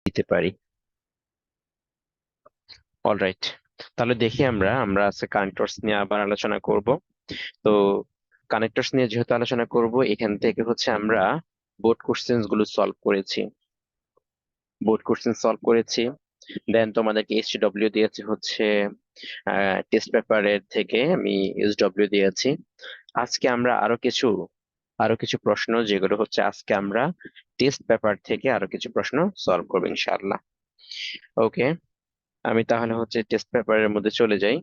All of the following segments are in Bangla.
দিতে পারি। অলরাইট, তাহলে দেখি আমরা আমরা আজকে কানেক্টরস নিয়ে আবার আলোচনা করব। তো কানেক্টরস নিয়ে যেহেতু আলোচনা করব, এখান থেকে হচ্ছে আমরা বোর্ড কোশ্চেন্স গুলো সলভ করেছি। দেন তোমাদেরকে এসডব্লিউ দিয়েছে হচ্ছে টেস্ট পেপারের থেকে আমি এসডব্লিউ দিয়েছি। আজকে আমরা আরো কিছু প্রশ্ন, যেগুলো হচ্ছে আজকে আমরা টেস্ট পেপার থেকে আরো কিছু প্রশ্ন সলভ করবো ইনশাআল্লাহ। ওকে, আমি তাহলে হচ্ছে টেস্ট পেপারের মধ্যে চলে যাই।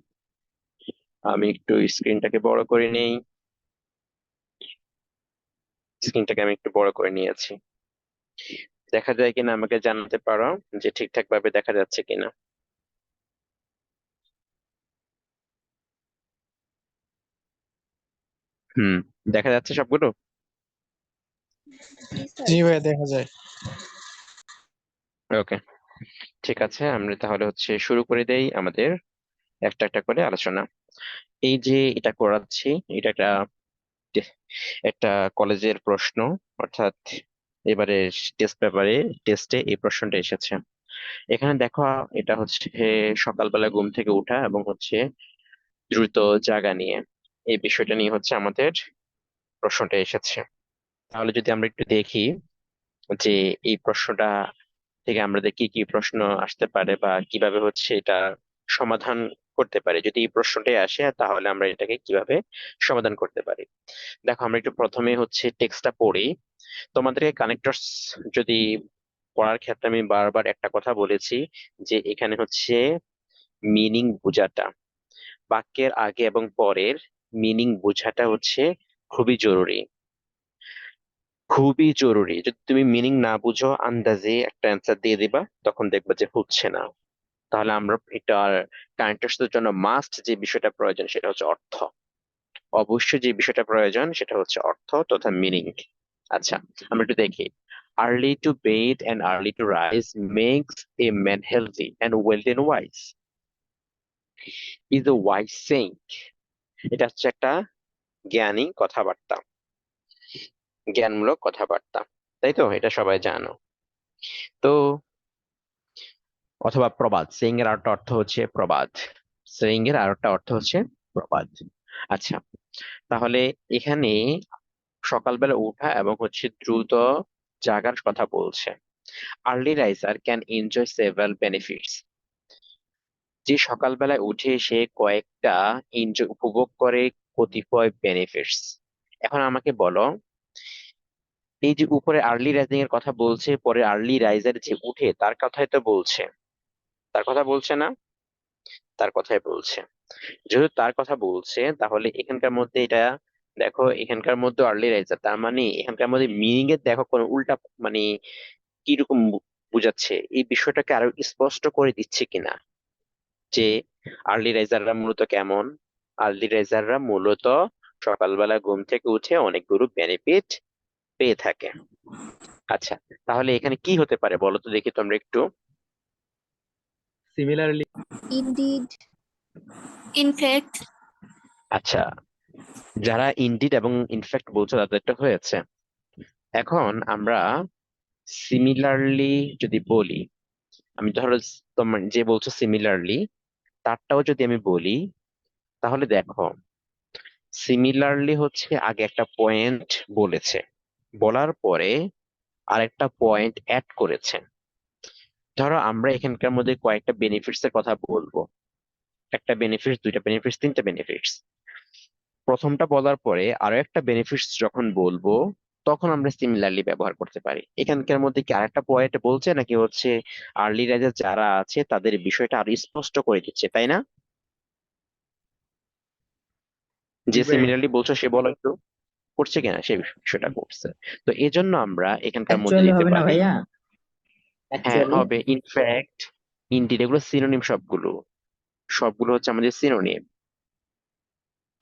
আমি একটু স্ক্রিনটাকে বড় করে নেই। স্ক্রিনটাকে আমি একটু বড় করে নিয়েছি। দেখা যায় কিনা আমাকে জানাতে পারো যে ঠিকঠাক ভাবে দেখা যাচ্ছে কিনা। হুম, দেখা যাচ্ছে সবগুলো। জি স্যার। জি ভাইয়া, দেখা যায়। ওকে, ঠিক আছে, আমরা তাহলে হচ্ছে শুরু করে দেই আমাদের একটা একটা করে আলোচনা। এই যে এটা করাচ্ছি, এটা একটা কলেজের প্রশ্ন, অর্থাৎ এবারে টেস্টে এই প্রশ্নটা এসেছে। এখানে দেখো, এটা হচ্ছে সকালবেলা ঘুম থেকে ওঠা এবং হচ্ছে দ্রুত জাগা নিয়ে, এই বিষয়টা নিয়ে হচ্ছে আমাদের প্রশ্নটা এসেছে। তাহলে যদি আমরা একটু দেখি যে এই প্রশ্নটা থেকে আমাদের কি কি প্রশ্ন আসতে পারে বা কিভাবে হচ্ছে এটা সমাধান করতে পারি। যদি এই প্রশ্নটাই আসে তাহলে আমরা এটাকে কিভাবে সমাধান করতে পারি। দেখো, আমরা একটু প্রথমে হচ্ছে টেক্সটটা পড়ি। তোমাদেরকে কানেক্টরস যদি পড়ার ক্ষেত্রে আমি বারবার একটা কথা বলেছি, যে এখানে হচ্ছে মিনিং বোঝাটা, বাক্যের আগে এবং পরের মিনিং বোঝাটা হচ্ছে খুবই জরুরি। খুবই জরুরি, যদি তুমি মিনিং না বুঝো আন্দাজে একটা অ্যান্সার দিয়ে দিবা, তখন দেখবা যে হচ্ছে না। তাহলে আমরা এটার কানেক্টরসদের জন্য মাস্ট যে বিষয়টা প্রয়োজন সেটা হচ্ছে অর্থ। অবশ্যই যে বিষয়টা প্রয়োজন সেটা হচ্ছে অর্থ তথা মিনিং। আচ্ছা, আমরা একটু দেখি। Early to bed and early to rise makes a man healthy and wealthy and wise is a wise saying. এটা হচ্ছে একটা জ্ঞানী কথাবার্তা, জ্ঞানমূলক কথাবার্তা, তাই তো? এটা সবাই জানো। তো অথবা প্রবাদ, সেইং এর আরেকটা অর্থ হচ্ছে প্রবাদ। সেইং এর আরেকটা অর্থ হচ্ছে প্রবাদ। আচ্ছা, তাহলে এখানে সকালবেলা ওঠা এবং হচ্ছে দ্রুত জাগার কথা বলছে। Early raiser can enjoy several benefits. যে সকালবেলায় উঠে সে কয়েকটা এনজয় উপভোগ করে কতিপয় বেনিফিটস। এখন আমাকে বলো, এই যে উপরে আর্লি রাইজিং এর কথা বলছে, পরে আর্লি রাইজার যে উঠে তার কথাই তো বলছে, তার কথা বলছে না? তার কথাই বলছে। যেহেতু তার কথা বলছে, তাহলে এখানকার মধ্যে এটা দেখো, এখানকার মধ্যে আর্লি রাইজার, তার মানে এখানকার মধ্যে মিনিং এর দেখো কোন উল্টা, মানে কিরকম বুঝাচ্ছে, এই বিষয়টাকে আরো স্পষ্ট করে দিচ্ছে কিনা, যে আর্লি রাইজাররা মূলত কেমন। আর্লি রাইজাররা মূলত সকালবেলা ঘুম থেকে উঠে অনেকগুলো বেনিফিট পেয়ে থাকে। আচ্ছা, তাহলে এখানে কি হতে পারে বলো তো দেখি তোমরা একটু। Similarly, ইনডিড, ইনফ্যাক্ট, আচ্ছা, যারা ইনডিড এবং ইনফ্যাক্ট বলছো তাদেরটা হয়েছে। এখন আমরা সিমিলারলি যদি বলি, আমি ধরো তোমার যে বলছো সিমিলারলি, তারটাও যদি আমি বলি, তাহলে দেখো, সিমিলারলি হচ্ছে আগে একটা পয়েন্ট বলেছে, বলার পরে আরেকটা পয়েন্ট অ্যাড করেছে। ধরো আমরা এখানকার মধ্যে কয়েকটা বেনিফিটস এর কথা বলবো, একটা বেনিফিটস, দুইটা বেনিফিটস, তিনটা বেনিফিটস। প্রথমটা বলার পরে আরো একটা বেনিফিটস যখন বলবো, তখন আমরা সিমিলারলি ব্যবহার করতে পারি। এখানকার মধ্যে কি আরেকটা পয়েন্ট বলছে, নাকি হচ্ছে আর্লি রাইজার যারা আছে তাদের বিষয়টা আরো স্পষ্ট করে দিচ্ছে, তাই না? যে depends. সিমিলারলি বলছো সে বলো একটু, করছে কিনা সেই বিষয়টা করছে। তো এই জন্য আমরা এখানকার মধ্যে অ্যাকচুয়ালি দিতে হবে না পারি। ভাইয়া? হ্যাঁ অ্যাকচুয়ালি হবে, ইনফ্যাক্ট, ইনডিড, এগুলো সিনোনিম, সবগুলো সবগুলো হচ্ছে আমাদের সিনোনিম।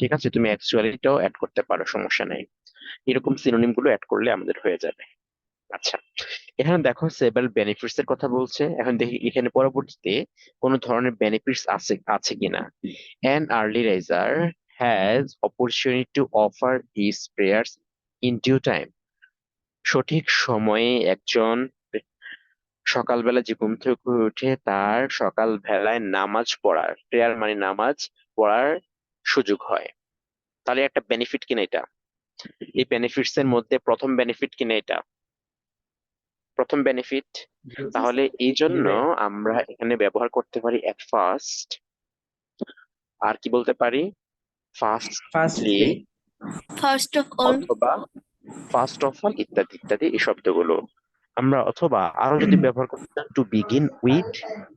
ঠিক আছে, তুমি অ্যাকচুয়ালিটাও অ্যাড করতে পারো, সমস্যা নাই। এরকম সিনোনিম গুলো অ্যাড করলে আমাদের হয়ে যাবে। আচ্ছা, এখানে দেখো সেভারাল বেনিফিটস এর কথা বলছে। এখন দেখি এখানে পরবর্তীতে কোন ধরনের বেনিফিটস আছে আছে কিনা। An early riser has opportunity to offer his prayers in due time. সঠিক সময়ে একজন সকালবেলা যে ঘুম থেকে উঠে তার সকাল বেলায় নামাজ পড়ার, প্রেয়ার মানে নামাজ পড়ার সুযোগ হয়। তাহলে একটা বেনিফিট কিনা এটা? এই বেনিফিটস এর মধ্যে প্রথম বেনিফিট কিনা এটা? প্রথম বেনিফিট। তাহলে এই জন্য আমরা এখানে ব্যবহার করতে পারি এট ফার্স্ট। আর কি বলতে পারি? Firstly, firstly, First of all, অথবা ফার্স্ট অফ অল, ইত্যাদি ইত্যাদি এই শব্দগুলো আমরা, অথবা আরো যদি ব্যবহার করতে চান, টু বিগিন উইথ,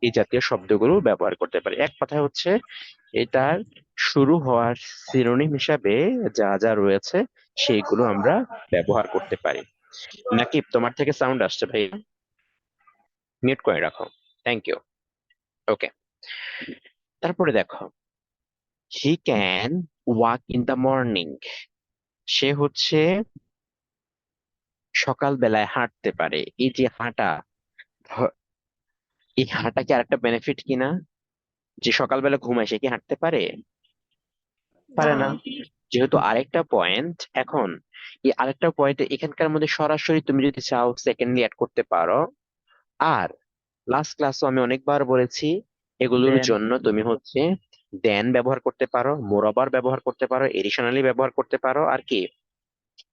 এই জাতীয় শব্দগুলো ব্যবহার করতে পারি। এক কথায় হচ্ছে এটার শুরু হওয়ার সিনোনিম হিসাবে যা যা রয়েছে সেইগুলো আমরা ব্যবহার করতে পারি। নাকি তোমার থেকে সাউন্ড আসছে ভাই? মিউট করে রাখো। Thank you. ওকে, তারপরে দেখো, he can walk in the morning. সে হচ্ছে সকাল বেলায় হাঁটতে পারে। এই যে হাঁটা, হ- এই হাঁটা কি আরেকটা বেনিফিট কিনা? যে সকালবেলা ঘুমায় সে কি হাঁটতে পারে? পারে না। যেহেতু আরেকটা পয়েন্ট, এখন এই আরেকটা পয়েন্ট এখানকার মধ্যে সরাসরি তুমি যদি চাও সেকেন্ডলি অ্যাড করতে পারো। আর লাস্ট ক্লাসও আমি অনেকবার বলেছি, এগুলোর দেন, জন্য তুমি হচ্ছে দেন ব্যবহার করতে পারো, মোরওভার ব্যবহার করতে পারো, এডিশনালি ব্যবহার করতে পারো, আর কি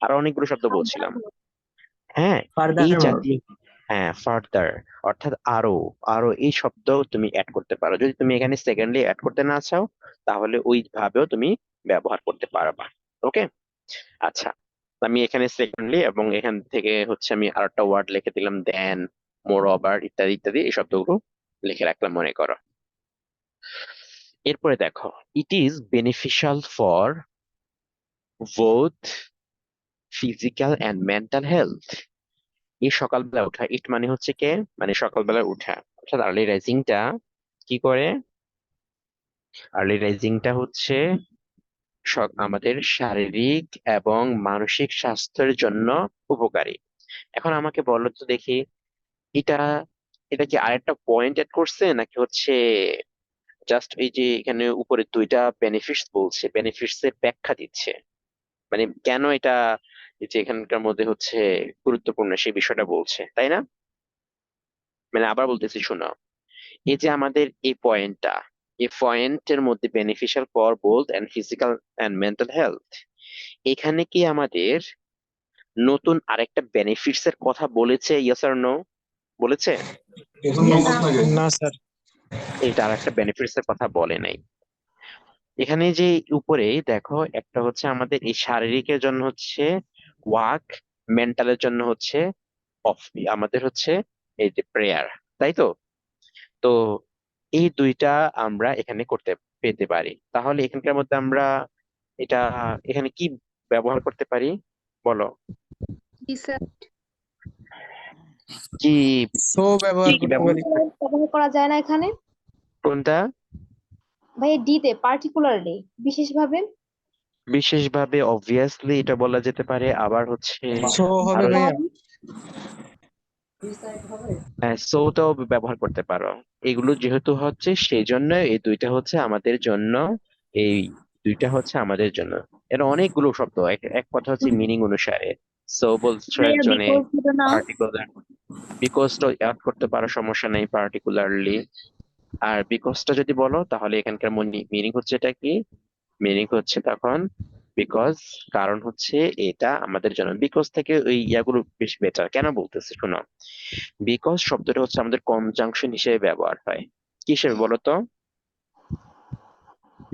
আরো অনেকগুলো শব্দ বলছিলাম। হ্যাঁ, এই ফার্দার, জাতীয়, হ্যাঁ ফার্দার, অর্থাৎ আরো, আরো এই শব্দ তুমি অ্যাড করতে পারো। যদি তুমি এখানে সেকেন্ডলি অ্যাড করতে না চাও তাহলে ওই ভাবেও তুমি ব্যবহার করতে পারবা। ওকে, আচ্ছা, আমি এখানে সেকেন্ডলি এবং এখান থেকে হচ্ছে আমি আরেকটা ওয়ার্ড লিখে দিলাম, দেন, মোর ওভার, ইত্যাদি ইত্যাদি এই শব্দগুলো লিখে রাখলাম মনে করো। এরপরে দেখো, it is beneficial for both physical and mental health. এই সকালবেলা ওঠা, ইট মানে হচ্ছে কে, মানে সকালবেলা উঠা, অর্থাৎ আর্লি রাইজিংটা কি করে? আর্লি রাইজিংটা হচ্ছে আমাদের শারীরিক এবং মানসিক স্বাস্থ্যের জন্য উপকারী। এখন আমাকে বলো তো দেখি, এটা এটা কি আরেকটা পয়েন্ট এড করছে, নাকি হচ্ছে জাস্ট এই যে এখানে উপরে দুইটা বেনিফিটস বলছে, বেনিফিটস এর ব্যাখ্যা দিচ্ছে, মানে কেন এটা এই যে এখানকার মধ্যে হচ্ছে গুরুত্বপূর্ণ সেই বিষয়টা বলছে, তাই না? মানে আবার বলতেছি, শোনো, এই যে আমাদের এই পয়েন্টটা, এই পয়েন্টের মধ্যে beneficial for both and physical and mental health, এখানে কি আমাদের নতুন আরেকটা বেনিফিটস এর কথা বলেছে? Yes or no? বলেছে? না স্যার। এটা আরেকটা বেনিফিটস এর কথা বলে নাই। এখানে যে উপরে দেখো, একটা হচ্ছে আমাদের এই শারীরিকের জন্য হচ্ছে ওয়াক, মেন্টালের জন্য হচ্ছে অফ, আমাদের হচ্ছে এই যে প্রেয়ার, তাই তো? তো এই দুইটা আমরা এখানে করতে পেতে পারি। তাহলে এখানকার মধ্যে আমরা এটা এখানে কি ব্যবহার করতে পারি বলো? কি সো কি ব্যবহার কি করতে ব্যবহার? পারি। ব্যবহার করা যায় না এখানে? কোনটা? ভাই ডি তে পার্টিকুলারলি, বিশেষভাবে। বিশেষভাবে অবভিয়াসলি এটা বলা যেতে পারে। আবার হচ্ছে সো হবে আরো ভাইয়া। সোটাও ব্যবহার করতে পারো। এগুলো যেহেতু হচ্ছে সেই জন্য এই দুইটা হচ্ছে আমাদের জন্য, এই দুইটা হচ্ছে আমাদের জন্য। এর অনেকগুলো শব্দ, এক এক কথা হচ্ছে মিনিং অনুসারে। সো বলছো ভাইয়া একজনে বিকজ ছিল না। পার্টিকুলার, বিকজটা অ্যাড করতে পারো, সমস্যা নেই, পার্টিকুলারলি। আর বিকজটা যদি বলো তাহলে এখানকার মিনিং হচ্ছে এটা কি? মিনিং হচ্ছে তখন বিকজ, কারণ হচ্ছে এটা আমাদের জন্য। বিকজ থেকে ওই ইয়াগুলো বেশ বেটার। কেন বলতেছি শোনো, বিকজ শব্দটা হচ্ছে আমাদের কনজাংশন হিসেবে ব্যবহার হয়। কি হিসেবে বলো তো?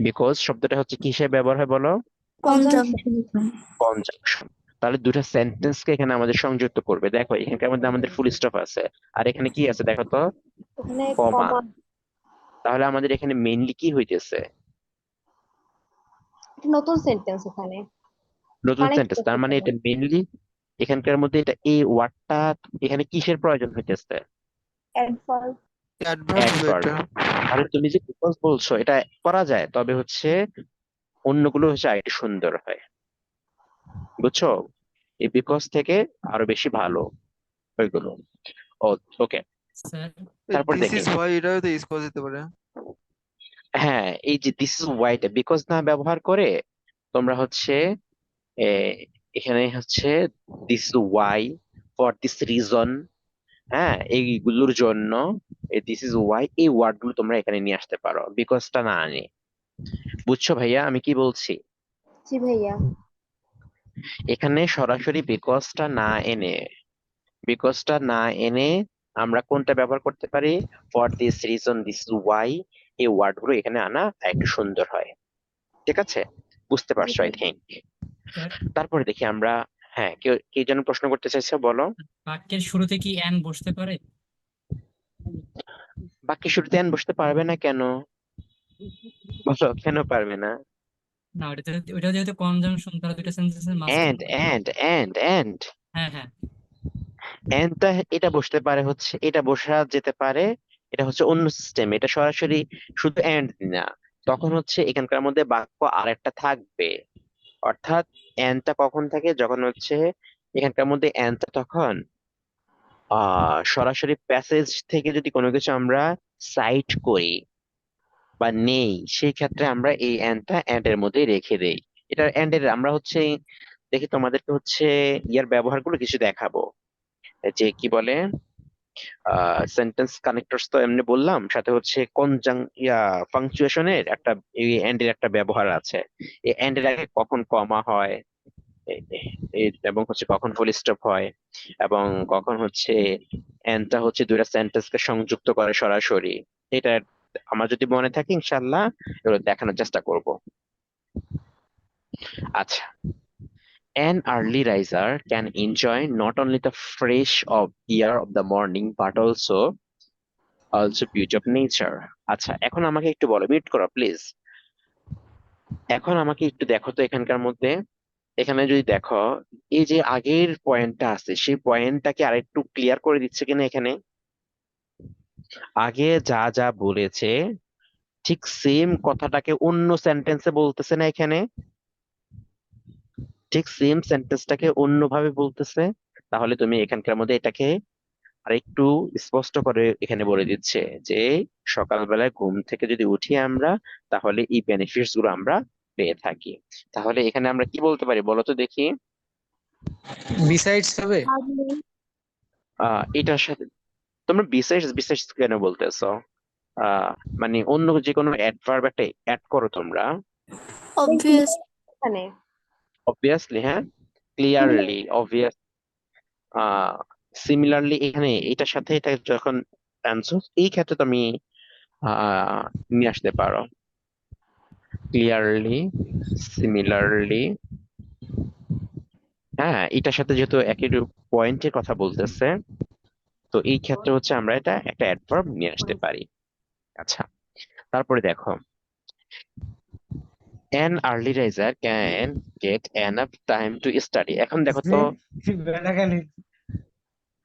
বিকজ শব্দটা হচ্ছে কি হিসেবে ব্যবহার হয় বলো? কনজাংশন। কনজাংশন। কনজাংশন। তাহলে দুটা সেন্টেন্সকে এখানে আমাদের সংযুক্ত করবে। দেখো এখানকার মধ্যে আমাদের ফুল স্টপ আছে, আর এখানে কি আছে দেখো তো? ওখানে কমা। কমা। তাহলে আমাদের এখানে মেইনলি কি হইতেছে? একটা নতুন সেন্টেন্স এখানে নতুন কানেক্ট সেন্টেন্স। তার করতে মানে হবে। এটা মেইনলি এখানকার মধ্যে এটা, এই ওয়ার্ডটা এখানে কিসের প্রয়োজন হইতেছে? অ্যাডভার্ব। অ্যাডভার্ব হবে অ্যাডভার্ব। এটা। তাহলে তুমি যে বিকজ বলছো এটা করা যায়, তবে হচ্ছে অন্যগুলো হচ্ছে আরেকটু সুন্দর হয়, বুঝছো? এই বিকজ থেকে আরো বেশি ভালো ওইগুলো। ও, ওকে, স্যার, তারপর দিস দেখি। ইজ হোয়াই এটাও তো ইউজ করা যেতে পারে। হ্যাঁ, এই যে দিস ইজ ওয়াইটা বিকজ না ব্যবহার করে তোমরা হচ্ছে এ, এখানে হচ্ছে this is Y, for this reason, হ্যাঁ, এইগুলোর জন্য দিস ইজ ওয়াই এই ওয়ার্ড গুলো তোমরা এখানে নিয়ে আসতে পারো, বিকজটা না আনে। বুঝছো ভাইয়া আমি কি বলছি? জি ভাইয়া। এখানে সরাসরি বিকজটা না এনে, বিকজটা না এনে আমরা কোনটা ব্যবহার করতে পারি? For this reason, this is Y, এই ওয়ার্ড গুলো এখানে আনা একটু সুন্দর হয়। ঠিক আছে, বুঝতে জি পারছো আই ভাইয়া। থিঙ্ক। স্যার, তারপরে দেখি আমরা, হ্যাঁ কেউ কি যেন প্রশ্ন করতে চাইছে, বলো। বাক্যের শুরুতে কি অ্যান বসতে পারে? বাক্যে শুরুতে এন বসতে পারবে না কেন? বলো কেন পারবে না? না, ওটা যেহেতু কনজাংশন, তাহলে দুইটা সেন্টেন্সের মাঝখানে। এন্ড হ্যাঁ, হ্যাঁ। এন্ডটা এটা বসতে পারে, হচ্ছে এটা বসা যেতে পারে, এটা হচ্ছে অন্য সিস্টেম, এটা সরাসরি শুধু এন্ড না। তখন হচ্ছে এখানকার মধ্যে বাক্য আরেকটা থাকবে। অর্থাৎ এন্ডটা কখন থাকে? যখন হচ্ছে এখানকার মধ্যে এন্ডটা তখন সরাসরি প্যাসেজ থেকে যদি কোনো কিছু আমরা সাইট করি বা নেই, সেই ক্ষেত্রে আমরা এই এন্ডটা এন্ড এর মধ্যে রেখে দেই। এটা এন্ড এর আমরা হচ্ছে দেখি তোমাদেরকে হচ্ছে ইয়ার ব্যবহারগুলো কিছু দেখাবো, যে কি বলে সেন্টেন্স কানেক্টরস তো এমনি বললাম, সাথে হচ্ছে কনজাং পাংচুয়েশনের একটা, এই এন্ড এর একটা ব্যবহার আছে। এই এন্ড এর আগে কখন কমা হয়, এবং হচ্ছে কখন ফুল স্টপ হয়, এবং কখন হচ্ছে এন্ডটা হচ্ছে দুইটা সেন্টেন্সকে সংযুক্ত করে সরাসরি। এটা আমার যদি মনে থাকে ইনশাল্লাহ এগুলো দেখানোর চেষ্টা করব। আচ্ছা, an early riser can enjoy not only the fresh of air of the morning but also beauty of nature. আচ্ছা, এখন আমাকে একটু বলো, মিউট করো প্লিজ। এখন আমাকে একটু দেখো তো এখানকার মধ্যে, এখানে যদি দেখো এই যে আগের পয়েন্টটা আছে, সেই পয়েন্টটাকে আরেকটু ক্লিয়ার করে দিচ্ছে কিনা এখানে। আগে যা যা বলেছে ঠিক সেম কথাটাকে অন্য সেন্টেন্সে বলতেছে না এখানে, ঠিক সেম সেন্টেন্সটাকে অন্যভাবে বলতেছে। তাহলে তুমি এখানকার মধ্যে এটাকে আর একটু স্পষ্ট করে এখানে বলে দিচ্ছে যে সকালবেলায় ঘুম থেকে যদি উঠি আমরা, তাহলে এই বেনিফিটস গুলো আমরা পেয়ে থাকি। তাহলে এখানে আমরা কি বলতে পারি বলো তো দেখি। বিসাইডস হবে। Hardly. এটার সাথে তোমরা বিশেষ বিশেষ কেন বলতেছো? আহ মানে অন্য যে কোনো অ্যাডভার্ব একটা অ্যাড করো তোমরা। obvious, এখানে অবভিয়াসলি, হ্যাঁ, ক্লিয়ারলি, অবভিয়াস, সিমিলারলি, এখানে এটার সাথে এটা যখন আনছো, এই ক্ষেত্রে তুমি নিয়ে আসতে পারো ক্লিয়ারলি, সিমিলারলি। হ্যাঁ, এটার সাথে যেহেতু একই পয়েন্টের কথা বলতেছে, তো এই ক্ষেত্রে হচ্ছে আমরা এটা একটা অ্যাডভার্ব নিয়ে আসতে পারি। আচ্ছা, তারপরে দেখো, an early riser can get enough time to study। এখন দেখো তো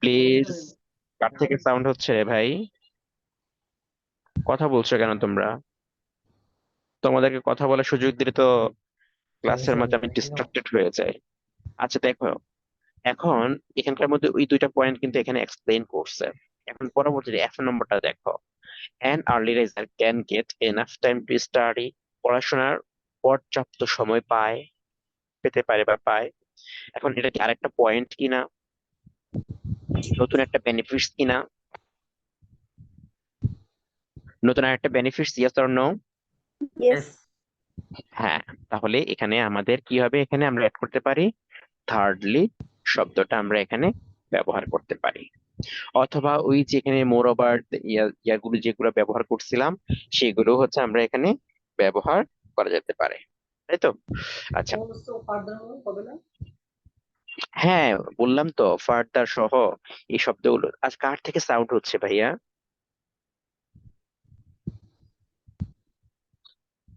প্লিজ, কার থেকে সাউন্ড হচ্ছে রে ভাই? কথা বলছো কেন তোমরা? তোমাদেরকে কথা বলার সুযোগ দিলে তো ক্লাসের মাঝে আমি ডিস্ট্রাক্টেড হয়ে যাই। আচ্ছা দেখো, এখন এখানকার মধ্যে ওই দুইটা পয়েন্ট কিন্তু এখানে এক্সপ্লেইন করছে। এখন পরবর্তীতে এক নম্বরটা দেখো, an early riser can get enough time to study। পড়াশোনার পর্যাপ্ত সময় পায়, পেতে পারে বা পায়। এখন এটা কি আরেকটা পয়েন্ট কিনা, নতুন একটা বেনিফিটস কিনা, নতুন আরেকটা benefits, yes or no? Yes. হ্যাঁ, তাহলে এখানে আমাদের কি হবে, এখানে আমরা অ্যাড করতে পারি থার্ডলি শব্দটা আমরা এখানে ব্যবহার করতে পারি, অথবা ওই যেখানে মোর ওভার ইয়াগুলো যেগুলো ব্যবহার করছিলাম সেগুলো হচ্ছে আমরা এখানে ব্যবহার করা যেতে পারে, তাই তো? আচ্ছা, হ্যাঁ বললাম তো ফার্দার সহ এই শব্দগুলো। আজ কার থেকে সাউন্ড হচ্ছে ভাইয়া?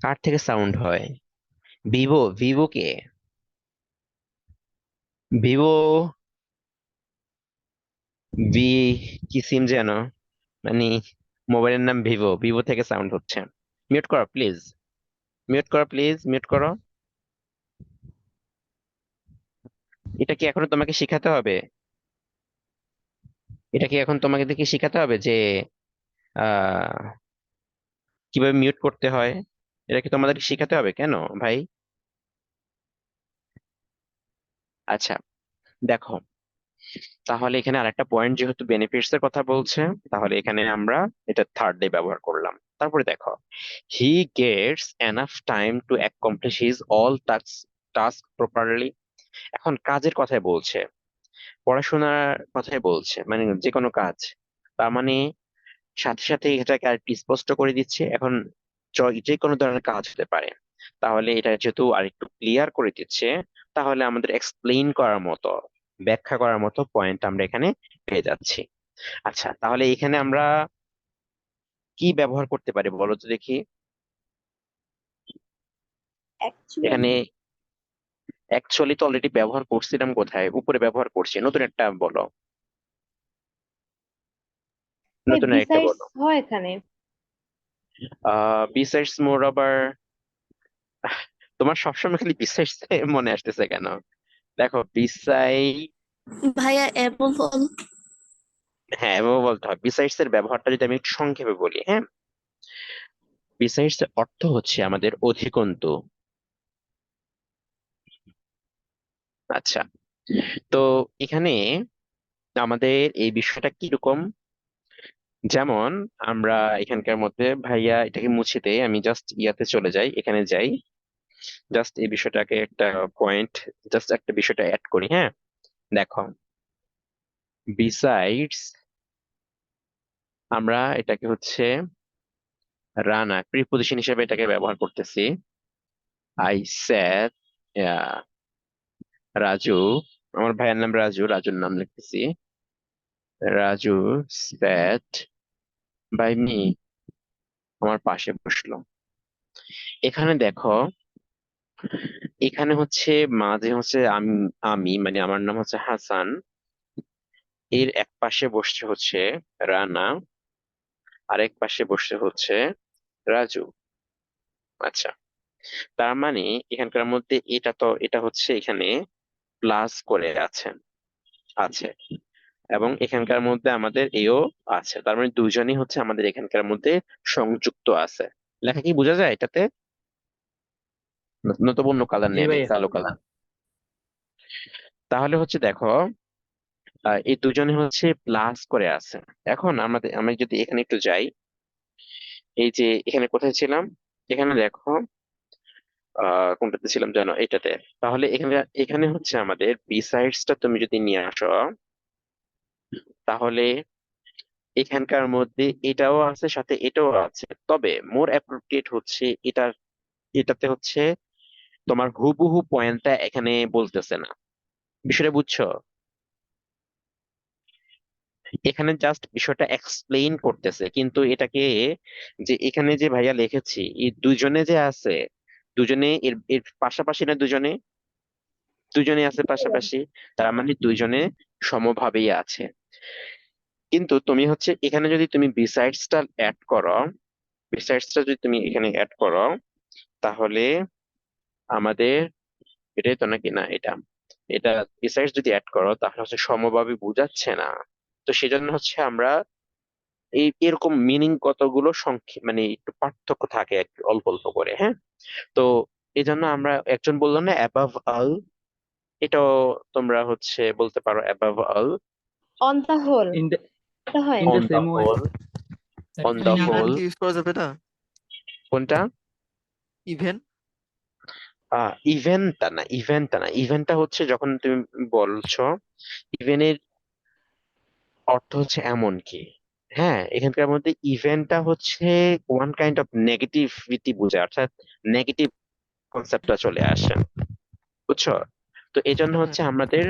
কার থেকে সাউন্ড হয়? ভিভো, ভিভো কে? ভিভো, ভি, কি সিম যেন, মানে মোবাইলের নাম ভিভো, ভিভো থেকে সাউন্ড হচ্ছে। মিউট করো প্লিজ, মিউট করো প্লিজ, মিউট করো। এটা কি এখনো তোমাকে শিখাতে হবে? এটা কি এখন তোমাকে দেখে শিখাতে হবে যে আহ কিভাবে মিউট করতে হয়? এটা কি তোমাদেরকে শিখাতে হবে কেন ভাই? আচ্ছা, দেখো, তাহলে এখানে আরেকটা পয়েন্ট, যেহেতু বেনিফিটস এর কথা বলছে, তাহলে এখানে আমরা এটা থার্ড ডে ব্যবহার করলাম। তারপরে দেখো, he gets enough time to accomplish his all task properly. এখন কাজের কথাই বলছে, পড়াশোনার কথাই বলছে, মানে যে কোনো কাজ। তার মানে সাথে সাথে এটাকে আর একটু স্পষ্ট করে দিচ্ছে। এখন যে কোনো ধরনের কাজ হতে পারে, তাহলে এটা যেহেতু আর একটু ক্লিয়ার করে দিচ্ছে, তাহলে আমাদের এক্সপ্লেইন করার মতো, ব্যাখ্যা করার মতো পয়েন্ট আমরা এখানে পেয়ে যাচ্ছি। আচ্ছা, তাহলে এখানে আমরা কি ব্যবহার করতে পারি বলো তো দেখি। অ্যাকচুয়ালি। এখানে অ্যাকচুয়ালি তো অলরেডি ব্যবহার করছিলাম, কোথায়? উপরে ব্যবহার করছি, নতুন একটা বলো, ভাই নতুন একটা বিসাইডস বলো। হয় এখানে। বিসাইডস মোর আবার, তোমার সবসময় খালি বিসাইডস মনে আসতেছে কেন? দেখো বিসাইড, ভাইয়া above all. হ্যাঁ এভাবে বলতে হয়। বিসাইডস এর ব্যবহারটা যদি আমি একটু সংক্ষেপে বলি, হ্যাঁ, বিসাইডস এর অর্থ হচ্ছে আমাদের অধিকন্তু। আচ্ছা, তো এখানে আমাদের এই বিষয়টা কিরকম, যেমন আমরা এখানকার মধ্যে, ভাইয়া এটাকে মুছে দেই, আমি জাস্ট ইয়াতে চলে যাই, এখানে যাই, জাস্ট এই বিষয়টাকে একটা পয়েন্ট, জাস্ট একটা বিষয়টা অ্যাড করি, হ্যাঁ। দেখো, বিসাইডস, আমরা এটাকে হচ্ছে রানা প্রিপজিশন হিসেবে এটাকে ব্যবহার করতেছি। আই স্যাড, রাজু, আমার ভাইয়ের নাম রাজু, রাজুর নাম লিখতেছি, রাজু স্যাট বাই মি, আমার পাশে বসলো। এখানে দেখো, এখানে হচ্ছে মাঝে হচ্ছে আমি, মানে আমার নাম হচ্ছে হাসান, এর এক পাশে বসছে হচ্ছে রানা, আরেক পাশে বসছে হচ্ছে রাজু। আচ্ছা, তার মানে এখানকার মধ্যে এটা হচ্ছে এখানে প্লাস করে আছে, আছে, এবং এখানকার মধ্যে আমাদের এও আছে, তার মানে দুজনই হচ্ছে আমাদের এখানকার মধ্যে সংযুক্ত আছে। লেখা কি বোঝা যায় এটাতে? নতুবা অন্য কালার জি নেই, আমি ভাইয়া। কালো কালার। তাহলে হচ্ছে দেখো, এই দুজনে হচ্ছে প্লাস করে আছে। এখন আমি যদি এখানে একটু যাই, এই যে এখানে কোথায় ছিলাম, এখানে দেখো, কোনটাতে ছিলাম জানো, এটাতে। তাহলে এখানে এখানে হচ্ছে আমাদের বিসাইডসটা তুমি যদি নিয়ে আসো, তাহলে এখানকার মধ্যে এটাও আছে, সাথে এটাও আছে, তবে মোর অ্যাপ্রোপ্রিয়েট হচ্ছে এটাতে হচ্ছে তোমার হুবহু পয়েন্টটা এখানে বলতেছে না। বিষয়টা বুঝছো? এখানে জাস্ট বিষয়টা এক্সপ্লেইন করতেছে, কিন্তু এটাকে, যে এখানে যে ভাইয়া লিখেছি, এই দুজনে যে আছে, দুজনে এর এর পাশাপাশি না, দুজনে দুজনে আছে পাশাপাশি, তার মানে দুজনে সমভাবেই আছে। কিন্তু তুমি হচ্ছে এখানে যদি তুমি বিসাইডসটা অ্যাড করো, বিসাইডসটা যদি তুমি এখানে অ্যাড করো, তাহলে আমাদের, এটাই তো নাকি, না এটা, এটা বিসাইডস যদি অ্যাড করো তাহলে হচ্ছে সমভাবে বোঝাচ্ছে না। তো সেজন্য হচ্ছে আমরা এরকম মিনিং কতগুলো সংক্ষেপ, মানে একটু পার্থক্য থাকে একটু অল্প অল্প করে, হ্যাঁ। তো এই জন্য আমরা, একজন বললো না অ্যাবাভ অল, এটাও তোমরা হচ্ছে বলতে পারো above all, on the whole in the এটা হয়। In on the the same way. Whole, sir on the in even other, whole. কি ইউজ করা যাবে না? কোনটা? ইভেন। ইভেন্টটা না, ইভেন্টটা না, ইভেন্টটা হচ্ছে যখন তুমি বলছো, ইভেনের অর্থ হচ্ছে এমন কি, হ্যাঁ, এখানকার মধ্যে ইভেন্টটা হচ্ছে ওয়ান কাইন্ড অফ নেগেটিভিটি বোঝায়, অর্থাৎ নেগেটিভ কনসেপ্টটা চলে আসে, বুঝছো? তো এই জন্য হ্যাঁ। হচ্ছে আমাদের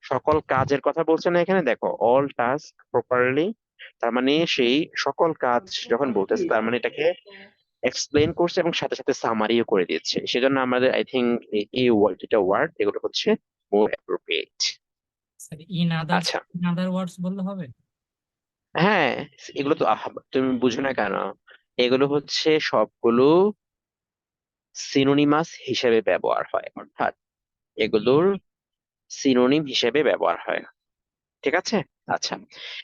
সকল কাজের কথা বলছে না এখানে, দেখো অল টাস্ক প্রপারলি, তার মানে সেই সকল কাজ যখন বলতেছে, তার মানে এটাকে এক্সপ্লেন করছে এবং সাথে সাথে সামারিও করে দিচ্ছে। সেজন্য আমাদের আই থিঙ্ক এই যেটা ওয়ার্ড, এগুলো হচ্ছে মোর অ্যাপ্রোপ্রিয়েট। স্যার ইন আদার্স, আচ্ছা, ইন আদার ওয়ার্ডস বললে হবে? হ্যাঁ, এগুলো তো তুমি বুঝো না কেন, এগুলো হচ্ছে সবগুলো সিনোনিমাস হিসেবে ব্যবহার হয়, অর্থাৎ এগুলোর সিনোনিম হিসেবে ব্যবহার হয়, ঠিক আছে। আচ্ছা,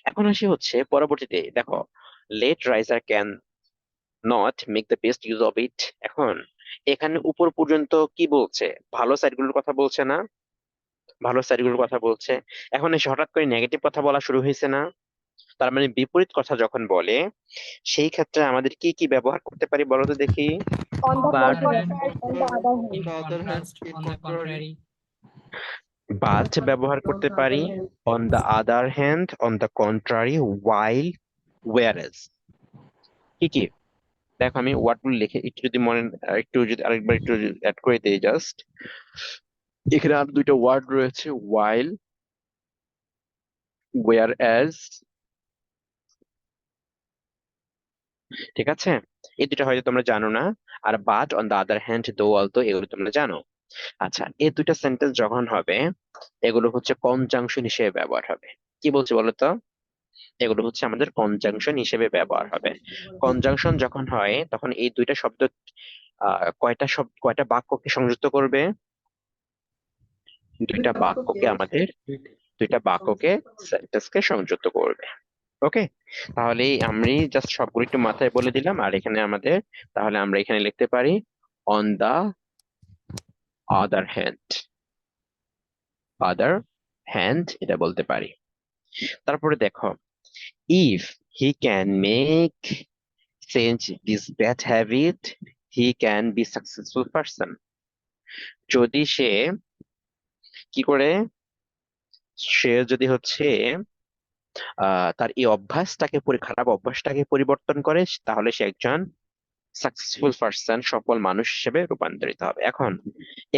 এখন আসি হচ্ছে পরবর্তীতে, দেখো, late riser can not make the best use of it. এখন এখানে উপর পর্যন্ত কি বলছে, ভালো সাইডগুলোর কথা বলছে না, ভালো সাইডগুলোর কথা বলছে। এখন এসে হঠাৎ করে নেগেটিভ কথা বলা শুরু হয়েছে না? তার মানে বিপরীত কথা যখন বলে, সেই ক্ষেত্রে আমাদের কি কি ব্যবহার করতে পারি বলো তো দেখি। On the On the but other hand, contrary, on the other in hand. contrast, on the contrary, but ব্যবহার করতে পারি, on the other hand, on the contrary, while, whereas. কি কি? দেখো আমি ওয়ার্ড গুলো লিখে একটু যদি একটু যদি আরেকবার একটু অ্যাড করে দিই জাস্ট। এখানে আর দুইটা ওয়ার্ড রয়েছে, ওয়াইল, ওয়ার অ্যাজ। ঠিক আছে, এই দুটো হয়তো তোমরা জানো না। আর but on the other hand, though although, এগুলো তোমরা জানো। আচ্ছা, এই দুইটা সেন্টেন্স যখন হবে, এগুলো হচ্ছে কনজাংশন হিসেবে ব্যবহার হবে। কি বলছি বলো তো? এগুলো হচ্ছে আমাদের কনজাংশন হিসেবে ব্যবহার হবে। কনজাংশন যখন হয় তখন এই দুইটা শব্দ কয়টা বাক্যকে সংযুক্ত করবে? দুইটা বাক্যকে আমাদের দুইটা বাক্যকে সেন্টেন্সকে সংযুক্ত করবে। ওকে, তাহলে আমি জাস্ট সবগুলো একটু মাথায় বলে দিলাম। আর এখানে আমাদের, তাহলে আমরা এখানে লিখতে পারি on the other hand, other hand এটা বলতে পারি। তারপরে দেখো, if he can make change this bad habit, he can be successful person. যদি সে কি করে, সে যদি হচ্ছে তার এই অভ্যাসটাকে খারাপ অভ্যাসটাকে পরিবর্তন করে, তাহলে সে একজন সাকসেসফুল পারসন, সফল মানুষ হিসেবে রূপান্তরিত হবে। এখন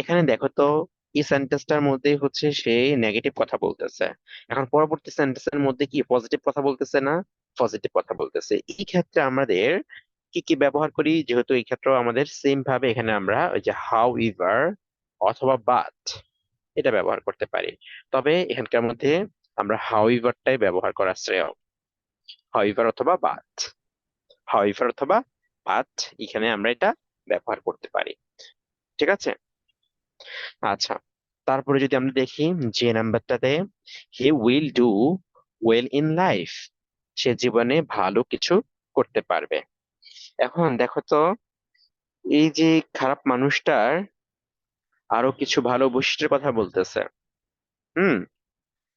এখানে দেখো তো, এই সেন্টেন্সটার মধ্যে হচ্ছে সে নেগেটিভ কথা বলতেছে। এখন পরবর্তী সেন্টেন্সের মধ্যে কি পজিটিভ কথা বলতেছে না? পজিটিভ কথা বলতেছে। এই ক্ষেত্রে আমাদের কি কি ব্যবহার করি? যেহেতু এই ক্ষেত্রে আমাদের সেম ভাবে এখানে আমরা ওই যে হাউ ইভার অথবা বাট এটা ব্যবহার করতে পারি। তবে এখানকার মধ্যে আমরা হাউ ইভারটাই ব্যবহার করা শ্রেয়। হাউ ইভার অথবা বাট, হাউ ইভার অথবা বাট, এখানে আমরা এটা ব্যবহার করতে পারি। ঠিক আছে, আচ্ছা। তারপরে যদি আমরা দেখি যে নাম্বারটাতে, he will do well in life, সে জীবনে ভালো কিছু করতে পারবে। এখন দেখো তো, এই যে খারাপ মানুষটার আরো কিছু ভালো বৈশিষ্ট্যের কথা বলতেছে। হুম,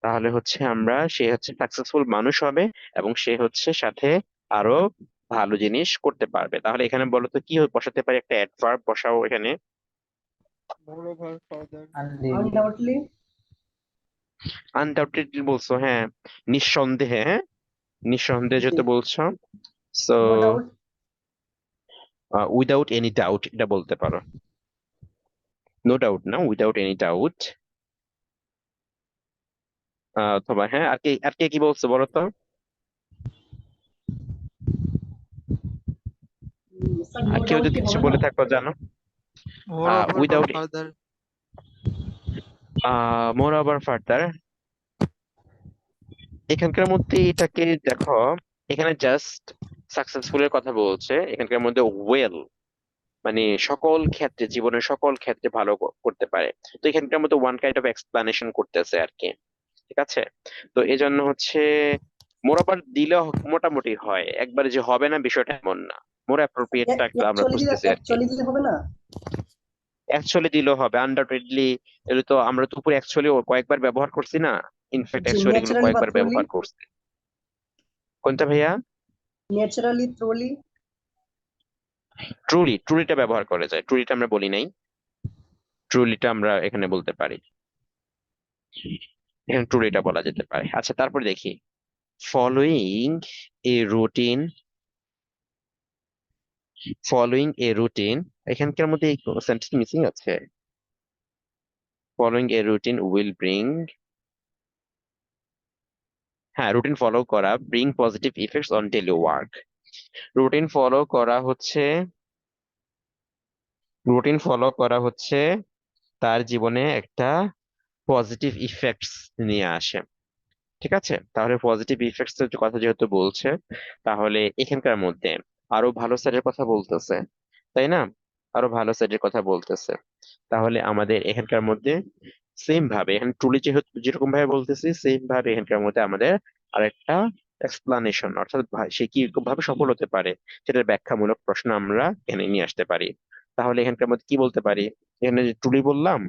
তাহলে হচ্ছে আমরা, সে হচ্ছে সাকসেসফুল মানুষ হবে এবং সে হচ্ছে সাথে আরো ভালো জিনিস করতে পারবে। তাহলে এখানে বলো তো কি বসাতে পারি? একটা অ্যাডভার্ব বসাও এখানে। Undoubtedly. আনডাউটেডলি বলছো, হ্যাঁ, নিঃসন্দেহে, হ্যাঁ, নিঃসন্দেহে যেহেতু বলছো, so No doubt. Without any doubt এটা বলতে পারো। নো ডাউট না, উইদাউট এনি ডাউট। অথবা হ্যাঁ, আর কে কি বলছো বলো তো? Sir, আর no কেউ doubt যদি কি কিছু হবে না? বলে থাকো জানো। Moreover or without, further, more over further, এখানকার মধ্যে এটাকে দেখো, এখানে জাস্ট সাকসেসফুল এর কথা বলছে। এখানকার মধ্যে ওয়েল মানে সকল ক্ষেত্রে, জীবনের সকল ক্ষেত্রে ভালো করতে পারে। তো এখানকার মধ্যে ওয়ান কাইন্ড অফ এক্সপ্লানেশন করতেছে আর কি। ঠিক আছে, তো এই জন্য হচ্ছে মোরাবার দিলে মোটামুটি হয়, একবারে যে হবে না বিষয়টা এমন না। মোর অ্যাপ্রোপ্রিয়েটটা একটু আমরা খুঁজতেছি আর কি। অ্যাকচুয়ালি দিলে হবে না? অ্যাকচুয়ালি দিলেও হবে, আনডাউটেডলি। এগুলো তো আমরা তো উপরে অ্যাকচুয়ালি কয়েকবার ব্যবহার করছি না, ইনফ্যাক্ট যে অ্যাকচুয়ালি এগুলো ন্যাচারালি বা কয়েকবার থ্রুলি? ব্যবহার করছি। কোনটা ভাইয়া? Naturally, thoroughly? ট্রুলি, ট্রুলিটা ব্যবহার করা যায়, ট্রুলিটা আমরা বলি নাই, ট্রুলিটা আমরা এখানে বলতে পারি, এখানে ট্রুলিটা বলা যেতে পারে। আচ্ছা, তারপর দেখি ফলোইং এ রুটিন, ফলোইং এ রুটিন, এখানকার মধ্যে এই সেন্টেন্স মিসিং আছে। Following A routine will bring, হ্যাঁ, রুটিন ফলো করা bring positive effects on daily work. Routine follow করা হচ্ছে, রুটিন ফলো করা হচ্ছে তার জীবনে একটা পজিটিভ ইফেক্টস নিয়ে আসে। ঠিক আছে, তাহলে পজিটিভ ইফেক্টস এর কথা যেহেতু বলছে, তাহলে এখানকার মধ্যে আরো ভালো সাইডের কথা বলতেছে, তাই না? আরো ভালো সাইডের কথা বলতেছে। তাহলে আমাদের এখানকার মধ্যে সেম ভাবে, এখানে ট্রুলি যেহেতু যেরকম ভাবে বলতেছি, সেম ভাবে এখানকার মধ্যে আমাদের আরেকটা এক্সপ্লানেশন, অর্থাৎ সে কি ভাবে সফল হতে পারে সেটার ব্যাখ্যামূলক প্রশ্ন আমরা এখানে নিয়ে আসতে পারি। তাহলে এখানকার মধ্যে কি বলতে পারি? এখানে যে ট্রুলি বললাম,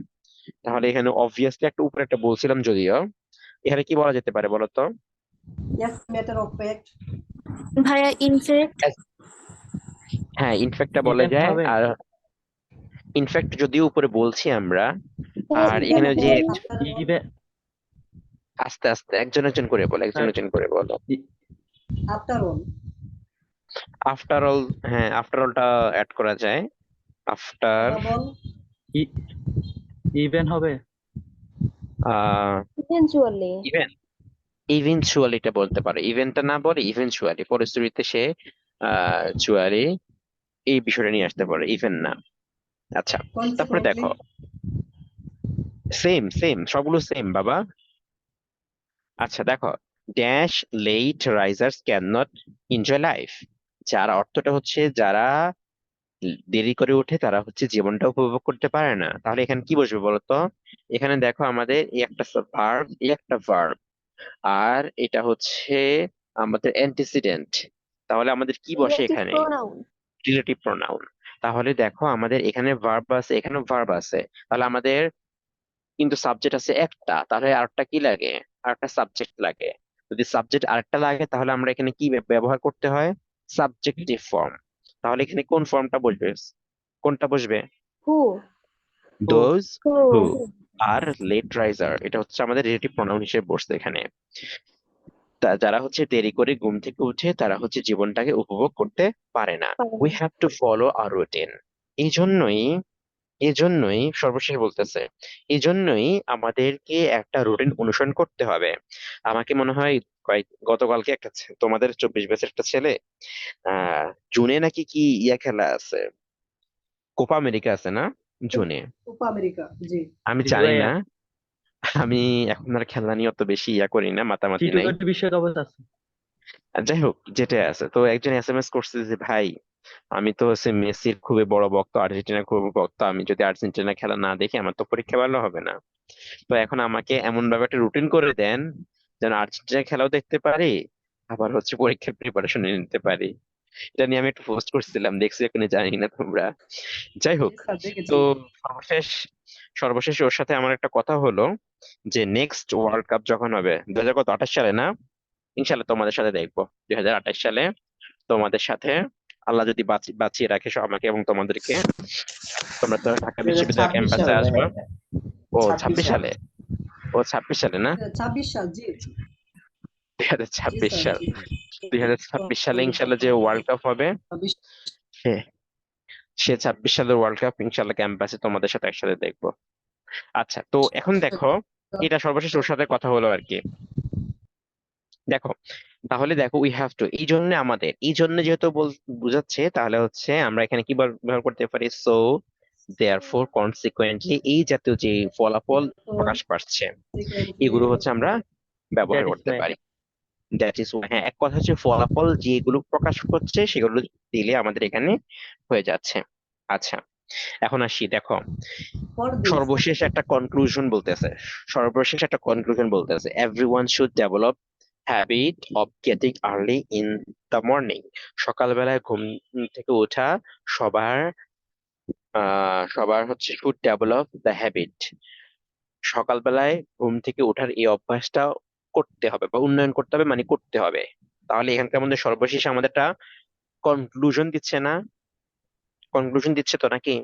তাহলে এখানে অবভিয়াসলি একটা উপরে একটা বলছিলাম যদিও, এখানে কি বলা যেতে পারে বলতো? Yes, matter of fact. ভাইয়া ইনফ্যাক্ট হ্যাঁ, ইনফ্যাক্টটা বলা ইভেন্ট যায়। হবে। আর ইনফ্যাক্ট যদিও উপরে বলছি আমরা, আর Yes, এখানে যে after all, ইভেন্ট আস্তে আস্তে একজন একজন করে বলো, একজন একজন করে বলো। after all, আফটার অল, হ্যাঁ আফটার অলটা অ্যাড করা যায়। আফটার above all, ইভেন্ট হবে। ইভেনচুয়ালি। ইভেন্ট, ইভেনচুয়ালিটা বলতে পারো, ইভেন্টটা না বলে ইভেনচুয়ালি, পরিস্থিতিতে সে চুয়ালি এই বিষয়টা নিয়ে আসতে পারে, ইভেন্ট না। আচ্ছা, তারপরে consequently, দেখো, সেম সেম সবগুলো সেম বাবা। আচ্ছা দেখো, dash late risers can not enjoy life, যার অর্থটা হচ্ছে যারা দেরি করে ওঠে তারা হচ্ছে জীবনটা উপভোগ করতে পারে না। তাহলে এখানে কি বসবে বলতো? এখানে দেখো আমাদের এই একটা ভার্ব, এই একটা ভার্ব, আর এটা হচ্ছে আমাদের অ্যান্টিসিডেন্ট। তাহলে আমাদের কি বসে রিলেটিভ এখানে? প্রোনাউন। Relative pronoun. তাহলে দেখো আমাদের এখানে ভার্ব আছে, এখানেও ভার্ব আছে। তাহলে আমাদের কিন্তু সাবজেক্ট আছে একটা, তাহলে আরেকটা কি লাগে? আরেকটা সাবজেক্ট লাগে। যদি সাবজেক্ট আরেকটা লাগে তাহলে আমরা এখানে কি ব্যবহার করতে হয়? Subjective form. তাহলে এখানে কোন ফর্মটা বসবে? কোনটা বসবে? Who. Those who. Who are late riser, এটা হচ্ছে আমাদের রিলেটিভ প্রোনাউন হিসেবে বসছে এখানে। যারা হচ্ছে দেরি করে ঘুম থেকে উঠে তারা হচ্ছে জীবনটাকে উপভোগ করতে পারে না। We have to follow our routine. এই জন্যই, এই জন্যই সর্বশেষ বলতেছে, এই জন্যই আমাদেরকে একটা রুটিন অনুসরণ করতে হবে। আমাকে মনে হয় গতকালকে একটা তোমাদের 24 ব্যাচের একটা ছেলে আহ জুনে নাকি কি খেলা আছে, কোপা আমেরিকা আছে না জুনে? Copa America, জি। আমি জানি না, আমি এখন আর খেলা নিয়ে অত বেশি করি না, মাতামাতি নাই। টি-20 বিশ্বকাপ আছে। আর যাই হোক, যেটা আছে, তো একজন এসএমএস করছে যে ভাই আমি তো হচ্ছে মেসির খুবই বড় ভক্ত, আর্জেন্টিনার খুবই ভক্ত, আমি যদি আর্জেন্টিনা খেলা না দেখি আমার তো পরীক্ষা ভালো হবে না। তো এখন আমাকে এমন ভাবে একটা রুটিন করে দেন যেন আর্জেন্টিনা খেলাও দেখতে পারি, আবার হচ্ছে পরীক্ষার প্রিপারেশন নিতে পারি। এটা নিয়ে আমি একটু পোস্ট করছিলাম, দেখছি এখানে, জানি না তোমরা। যাই জি হোক, স্যার, দেখেছি। তো সর্বশেষ, সর্বশেষ ওর সাথে আমার একটা কথা হলো যে নেক্সট ওয়ার্ল্ড কাপ যখন হবে 2028 সালে না, ইনশাল্লাহ তোমাদের সাথে দেখবো 2028 সালে তোমাদের সাথে, আল্লাহ যদি বাঁচিয়ে রাখে আমাকে এবং তোমাদেরকে। তোমরা তো ঢাকা বিশ্ববিদ্যালয় 2026 ক্যাম্পাসে সাল আসবে। ভাইয়া। ও 26 26 সাল। সালে, ও 26 সালে না, 26 সাল, জি। জি 2026 স্যার, সাল, জি। 2026 সালে ইনশাল্লাহ যে ওয়ার্ল্ড কাপ হবে, 26 সে সে 26 সালের ওয়ার্ল্ড কাপ ইনশাল্লাহ ক্যাম্পাসে তোমাদের সাথে একসাথে দেখবো। আচ্ছা, তো এখন দেখো, এটা সর্বশেষ ওর সাথে কথা হলো আর কি। দেখো, তাহলে দেখো উই হ্যাভ টু, এই জন্য আমাদের, এই জন্য যেহেতু বুঝাচ্ছে, তাহলে হচ্ছে আমরা এখানে কি ব্যবহার করতে পারি? সো দেয়ারফর, কনসিকুয়েন্টলি, এই জাতীয় যে ফলাফল প্রকাশ পাচ্ছে এগুলো হচ্ছে আমরা ব্যবহার দ্যাট ইজ করতে ওয়াই। পারি। দ্যাট ইজ, হ্যাঁ, এক কথা হচ্ছে ফলাফল যেগুলো প্রকাশ করছে সেগুলো দিলে আমাদের এখানে হয়ে যাচ্ছে। আচ্ছা, এখন আসি, দেখো for this. সর্বশেষ একটা কনক্লুশন বলতেছে, সর্বশেষ একটা কনক্লুশন বলতেছে, everyone should develop habit of getting early in the morning. সকালবেলায় ঘুম থেকে ওঠা সবার সবার হচ্ছে শুড ডেভেলপ দ্য হ্যাবিট, সকালবেলায় ঘুম থেকে ওঠার এই অভ্যাসটা করতে হবে বা উন্নয়ন করতে হবে, মানে করতে হবে। তাহলে এখানকার মধ্যে সর্বশেষে আমাদের একটা কনক্লুশন দিচ্ছে না? কনক্লুশন দিচ্ছে তো নাকি?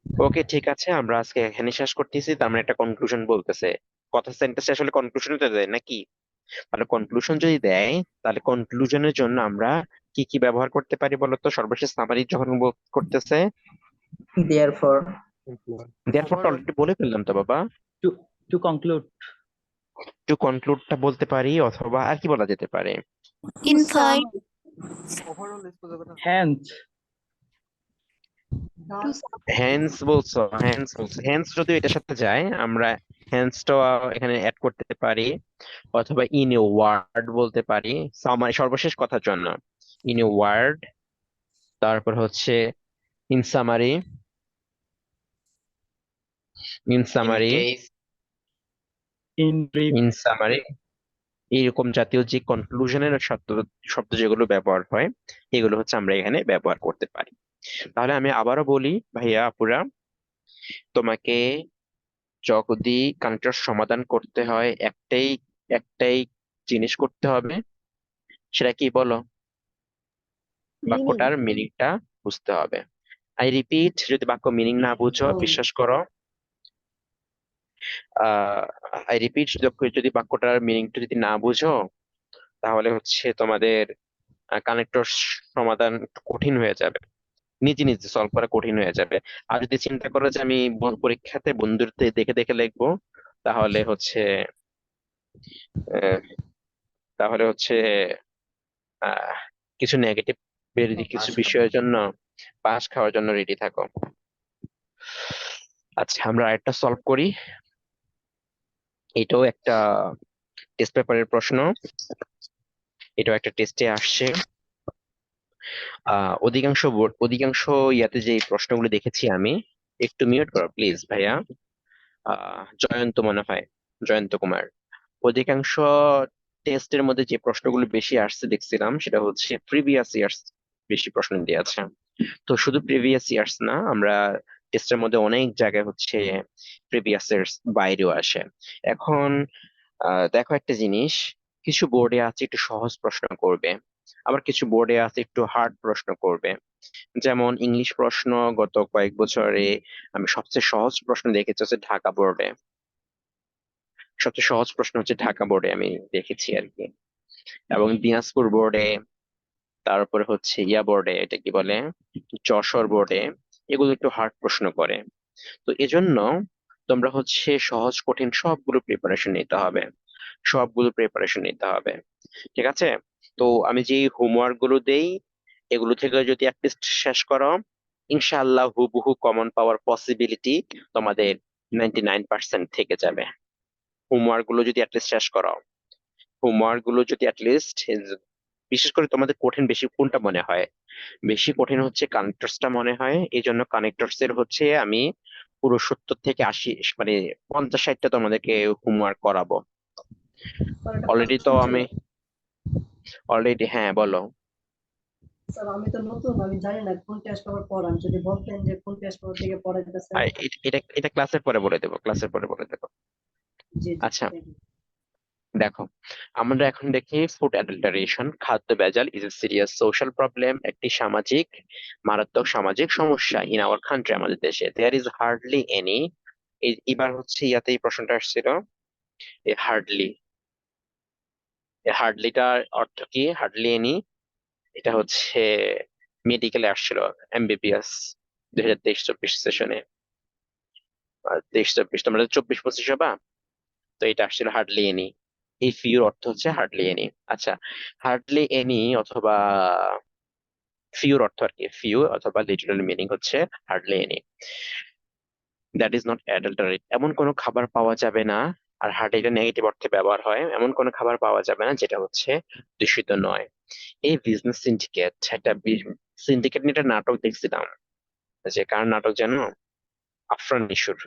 ওকে, ঠিক আছে, আমরা আজকে এখানে শেষ করতেছি। তার মানে একটা কনক্লুশন বলতেছে, কথা সেন্টেন্সে আসলে কনক্লুশন তো দেয় নাকি? তাহলে কনক্লুশন যদি দেয়, তাহলে কনক্লুশনের জন্য আমরা কি কি ব্যবহার করতে পারি বলতো? সর্বশেষ সামারি যখন করতেছে, Therefore, দেয়ারফরটা অলরেডি বলে ফেললাম তো বাবা। To to conclude. টু কনক্লুডটা বলতে পারি, অথবা আর কি বলা যেতে পারে? In fine hence. হ্যান্স বলছো, হ্যান্স বলছো, হ্যান্স যদি এটার সাথে যায় আমরা হ্যান্সটা এখানে অ্যাড করতে পারি, অথবা ইন এ ওয়ার্ড বলতে পারি, সামারি সর্বশেষ কথার জন্য ইন এ ওয়ার্ড, তারপর হচ্ছে in summary, in summary, in brief. In summary, এইরকম জাতীয় যে কনক্লুশনের শব্দ, শব্দ যেগুলো ব্যবহার হয় এগুলো হচ্ছে আমরা এখানে ব্যবহার করতে পারি। তাহলে আমি আবারও বলি ভাইয়া আপুরা, তোমাকে যদি কানেক্টর সমাধান করতে হয় একটাই একটাই জিনিস করতে হবে, সেটা কি বলো? বাক্যটার মিনিংটা বুঝতে হবে। আই রিপিট, যদি বাক্য মিনিং না বুঝো, বিশ্বাস করো, আই রিপিট, যদি বাক্যটার মিনিংটা যদি না বুঝো, তাহলে হচ্ছে তোমাদের কানেক্টর সমাধান একটু কঠিন হয়ে যাবে, নিজে নিজে সলভ করা কঠিন হয়ে যাবে। আর যদি চিন্তা করো যে আমি পরীক্ষাতে বন্ধুদের দেখে দেখে লিখবো, তাহলে হচ্ছে আহ, তাহলে হচ্ছে আহ কিছু নেগেটিভ কিছু বিষয়ের জন্য পাস খাওয়ার জন্য রেডি থাকো। আচ্ছা, আমরা আরেকটা সলভ করি। এটাও একটা টেস্ট পেপারের প্রশ্ন, এটাও একটা টেস্টে আসছে। অধিকাংশ ইয়াতে যে প্রশ্নগুলো দেখেছি আমি, একটু মিউট করো প্লিজ ভাইয়া। জয়ন্ত মনে হয়, জয়ন্ত কুমার। অধিকাংশ টেস্টের মধ্যে যে প্রশ্নগুলো বেশি আসছে দেখছিলাম, সেটা হচ্ছে প্রিভিয়াস ইয়ার্স বেশি প্রশ্ন দিয়ে আছে। তো শুধু প্রিভিয়াস ইয়ার্স না, আমরা টেস্টের মধ্যে অনেক জায়গায় হচ্ছে প্রিভিয়াস ইয়ার্স বাইরেও আসে। এখন দেখো একটা জিনিস, কিছু বোর্ডে আছে একটু সহজ প্রশ্ন করবে, আবার কিছু বোর্ডে আছে একটু হার্ড প্রশ্ন করবে। যেমন ইংলিশ প্রশ্ন গত কয়েক বছরে আমি সবচেয়ে সহজ প্রশ্ন দেখেছি হচ্ছে ঢাকা বোর্ডে। সবচেয়ে সহজ প্রশ্ন হচ্ছে ঢাকা বোর্ডে আমি দেখেছি আর কি। এবং দিনাজপুর বোর্ডে, তারপরে হচ্ছে ইয়া বোর্ডে, এটা কি বলে, যশোর বোর্ডে, এগুলো একটু হার্ড প্রশ্ন করে। তো এজন্য তোমরা হচ্ছে সহজ কঠিন সবগুলো প্রিপারেশন নিতে হবে, সবগুলো প্রিপারেশন নিতে হবে। ঠিক আছে? তো আমি যে হোমওয়ার্ক গুলো দেই, এগুলো থেকে যদি অ্যাটলিস্ট শেষ করো, ইনশাআল্লাহ হুবহু কমন পাওয়ার পসিবিলিটি তোমাদের 99% থেকে যাবে। হোমওয়ার্ক গুলো যদি অ্যাটলিস্ট শেষ করো, হোমওয়ার্ক গুলো যদি অ্যাটলিস্ট, বিশেষ করে তোমাদের কঠিন বেশি কোনটা মনে হয়? বেশি কঠিন হচ্ছে কানেক্টরসটা মনে হয়, এই জন্য কানেক্টরস এর হচ্ছে আমি পুরো 70 থেকে 80, মানে 50-60টা তোমাদেরকে হোমওয়ার্ক করাবো। স্যার একটা অলরেডি তো কোশ্চেন ছিল। আমি অলরেডি, হ্যাঁ বলো। স্যার আমি তো নতুন, আমি জানি না কোন টেস্ট পেপার পড়ান, যদি বলতেন যে কোন টেস্ট পেপার থেকে পড়াইতেছেন। এটা এটা ক্লাসের পরে বলে দেবো, ক্লাসের পরে বলে দেবো। জি জি, আচ্ছা, থ্যাংক ইউ। দেখো, আমরা এখন দেখি ফুড অ্যাডাল্টারেশন, খাদ্য ভেজাল is a serious social problem, একটি মারাত্মক সামাজিক সমস্যা ইন আওয়ার কান্ট্রি, আমাদের দেশে। দেয়ার ইজ হার্ডলি এনি, এবার হচ্ছে ইয়াতে এই প্রশ্নটা আসছিল, এই হার্ডলি, এই হার্ডলিটার অর্থ কি? হার্ডলি এনি, এটা হচ্ছে মেডিকেলে আসছিল, এমবিবিএস 2023-24 সেশনে। 23-24, তোমরা 24-25 হবা, তো এটা আসছিল হার্ডলি এনি। এই ফিউর অর্থ হচ্ছে হার্ডলি এনি। আচ্ছা, হার্ডলি এনি অথবা ফিউর অর্থ আর কি, ফিউ অথবা লিটারাল মিনিং হচ্ছে hardly any. That is not adulterate, এমন কোনো খাবার পাওয়া যাবে না। আর হার্ড এটা নেগেটিভ অর্থে ব্যবহার হয়, এমন কোনো খাবার পাওয়া যাবে না যেটা হচ্ছে দূষিত নয়। এই বিজনেস সিন্ডিকেট, একটা সিন্ডিকেট নিয়ে একটা নাটক দেখছিলাম, যে কার নাটক যেন, আফরান নিশুর।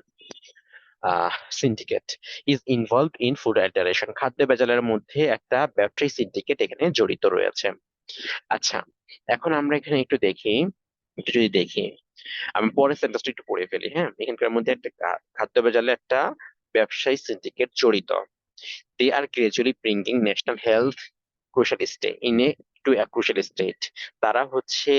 Syndicate is involved in food adulteration, খাদ্য ভেজালের মধ্যে একটা ব্যবসায়ী সিন্ডিকেট এখানে জড়িত রয়েছে। আচ্ছা, এখন আমরা এখানে একটু দেখি, একটু যদি দেখি, আমি পরের সেন্টেন্সটা একটু পড়ে ফেলি। হ্যাঁ, এখানকার মধ্যে একটা খাদ্য ভেজালে একটা ব্যবসায়ী সিন্ডিকেট জড়িত। They are gradually bringing national health crucial state in a to a crucial state, তারা হচ্ছে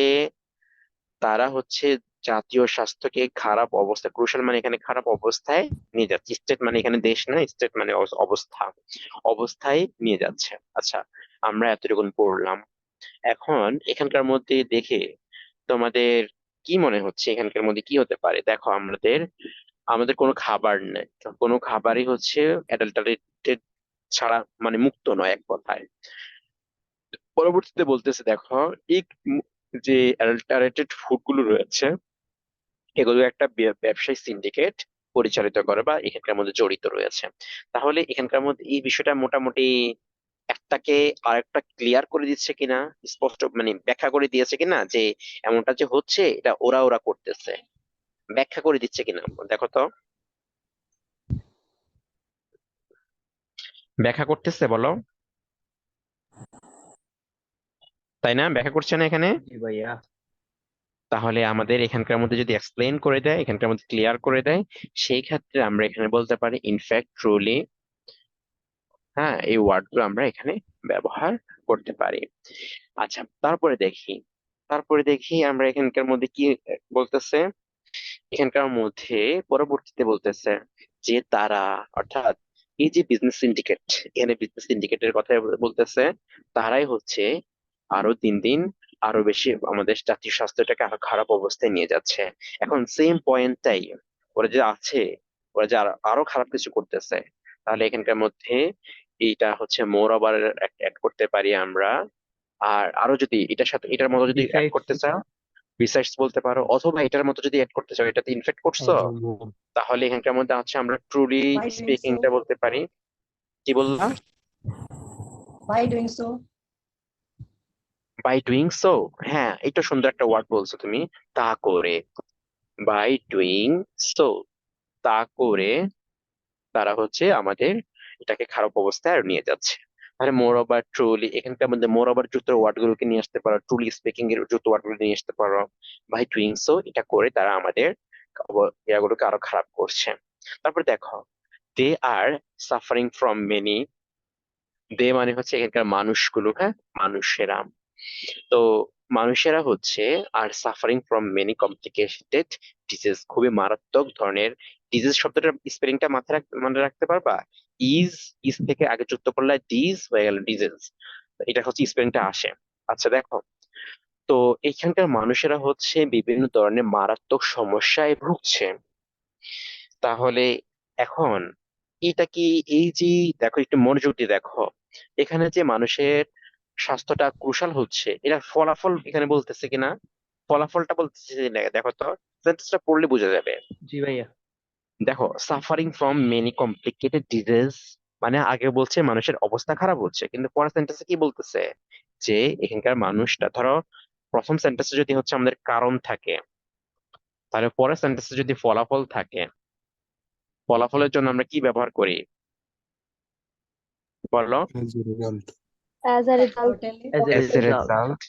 তারা হচ্ছে জাতীয় স্বাস্থ্যকে খারাপ অবস্থা, ক্রুশাল মানে এখানে খারাপ অবস্থায় নিয়ে যাচ্ছে, স্টেট মানে এখানে দেশ না, স্টেট মানে অবস্থা, অবস্থায় নিয়ে যাচ্ছে। আচ্ছা, আমরা এতটুকুন পড়লাম। এখন এখানকার মধ্যে দেখে তোমাদের কি মনে হচ্ছে এখানকার মধ্যে কি হতে পারে? দেখো, আমাদের আমাদের কোনো খাবার নেই, কোনো খাবারই হচ্ছে অ্যাডাল্টারেটেড ছাড়া, মানে মুক্ত নয় এক কথায়। পরবর্তীতে বলতেছে, দেখো, এই যে অ্যাডাল্টারেটেড ফুড গুলো রয়েছে, এগুলো একটা ব্যবসায়ী সিন্ডিকেট পরিচালিত করে বা এখানকার মধ্যে জড়িত রয়েছে। তাহলে এখানকার মধ্যে এই বিষয়টা মোটামুটি একটাকে আরেকটা ক্লিয়ার করে দিচ্ছে কিনা, স্পষ্ট মানে ব্যাখ্যা করে দিয়েছে কিনা, যে এমনটা যে হচ্ছে এটা ওরা ওরা করতেছে, ব্যাখ্যা করে দিচ্ছে কিনা, দেখো তো। ব্যাখ্যা করতেছে বলো, তাই না? ব্যাখ্যা করছে না এখানে? জি ভাইয়া। তাহলে আমাদের এখানকার মধ্যে যদি এক্সপ্লেন করে দেয়, এখানকার মধ্যে ক্লিয়ার করে দেয়, সেই ক্ষেত্রে আমরা এখানে বলতে পারি ইনফ্যাক্ট, ট্রুলি। হ্যাঁ, এই ওয়ার্ডগুলো আমরা এখানে ব্যবহার করতে পারি। আচ্ছা, তারপরে দেখি আমরা এখানকার মধ্যে কি বলতেছে। এখানকার মধ্যে পরবর্তীতে বলতেছে যে তারা, অর্থাৎ এই যে বিজনেস সিন্ডিকেট, এখানে বিজনেস সিন্ডিকেটের কথা বলতেছে, তারাই হচ্ছে আরো দিন দিন আরো বেশি আমাদের জাতীয় স্বাস্থ্যটাকে আরো খারাপ অবস্থায় নিয়ে যাচ্ছে। এখন সেম পয়েন্টটাই ওরা যে আছে, ওরা যে আরো খারাপ কিছু করতেছে, তাহলে এখানকার মধ্যে এইটা হচ্ছে মোর ওভার অ্যাড করতে পারি আমরা। আর আরো যদি এটার সাথে এটার মতো যদি অ্যাড Besides, করতে চাও, বিসাইডস বলতে পারো, অথবা এটার মতো যদি অ্যাড করতে চাও, এটাতে ইনফেক্ট করছো, তাহলে এখানকার মধ্যে আছে আমরা ট্রুলি By doing স্পিকিংটা so, বলতে পারি। কি বললাম? by doing so, by doing so. হ্যাঁ, এটা সুন্দর একটা ওয়ার্ড বলছো তুমি, তা করে। বাই ডুইং সো, তা করে তারা হচ্ছে আমাদের এটাকে খারাপ অবস্থায় আর নিয়ে যাচ্ছে। তাহলে মোর ওভার, ট্রুলি, এখানকার মধ্যে মোর ওভার যুক্ত ওয়ার্ড গুলোকে নিয়ে আসতে পারো, ট্রুলি স্পিকিং এর যুক্ত ওয়ার্ড গুলো নিয়ে আসতে পারো। বাই ডুইং সো, এটা করে তারা আমাদের ইয়াগুলোকে আরো খারাপ করছে। তারপর দেখো, দে আর সাফারিং ফ্রম মেনি। দে মানে হচ্ছে এখানকার মানুষগুলো, হ্যাঁ, মানুষেরা। তো মানুষেরা হচ্ছে are suffering from many complicated disease, খুবই মারাত্মক ধরনের ডিজিজ। শব্দটার স্পেলিংটা মাথায় মনে রাখতে পারবা? ইজ, ইজ থেকে আগে যুক্ত করলে ডিজ হয়ে গেল ডিজিজ, এটা হচ্ছে স্পেলিংটা আসে। আচ্ছা দেখো, তো এখানকার মানুষেরা হচ্ছে বিভিন্ন ধরনের মারাত্মক সমস্যায় ভুগছে। তাহলে এখন এটা কি, এই যে দেখো, একটু মনোযোগ দিয়ে দেখো, এখানে যে মানুষের স্বাস্থ্যটা ক্রুশাল হচ্ছে, এটার ফলাফল এখানে বলতেছে কিনা? ফলাফলটা বলতেছে কিনা দেখো তো, সেন্টেন্সটা পড়লে বোঝা যাবে। জি ভাইয়া। দেখো, suffering from many complicated disease, মানে আগে বলছে মানুষের অবস্থা খারাপ হচ্ছে, কিন্তু পরের সেন্টেন্সে কি বলতেছে যে এখানকার মানুষটা, ধরো প্রথম সেন্টেন্সে যদি হচ্ছে আমাদের কারণ থাকে, তাহলে পরের সেন্টেন্সে যদি ফলাফল থাকে, ফলাফলের জন্য আমরা কি ব্যবহার করি বলো? as a result, certainly, As a S A result. Result.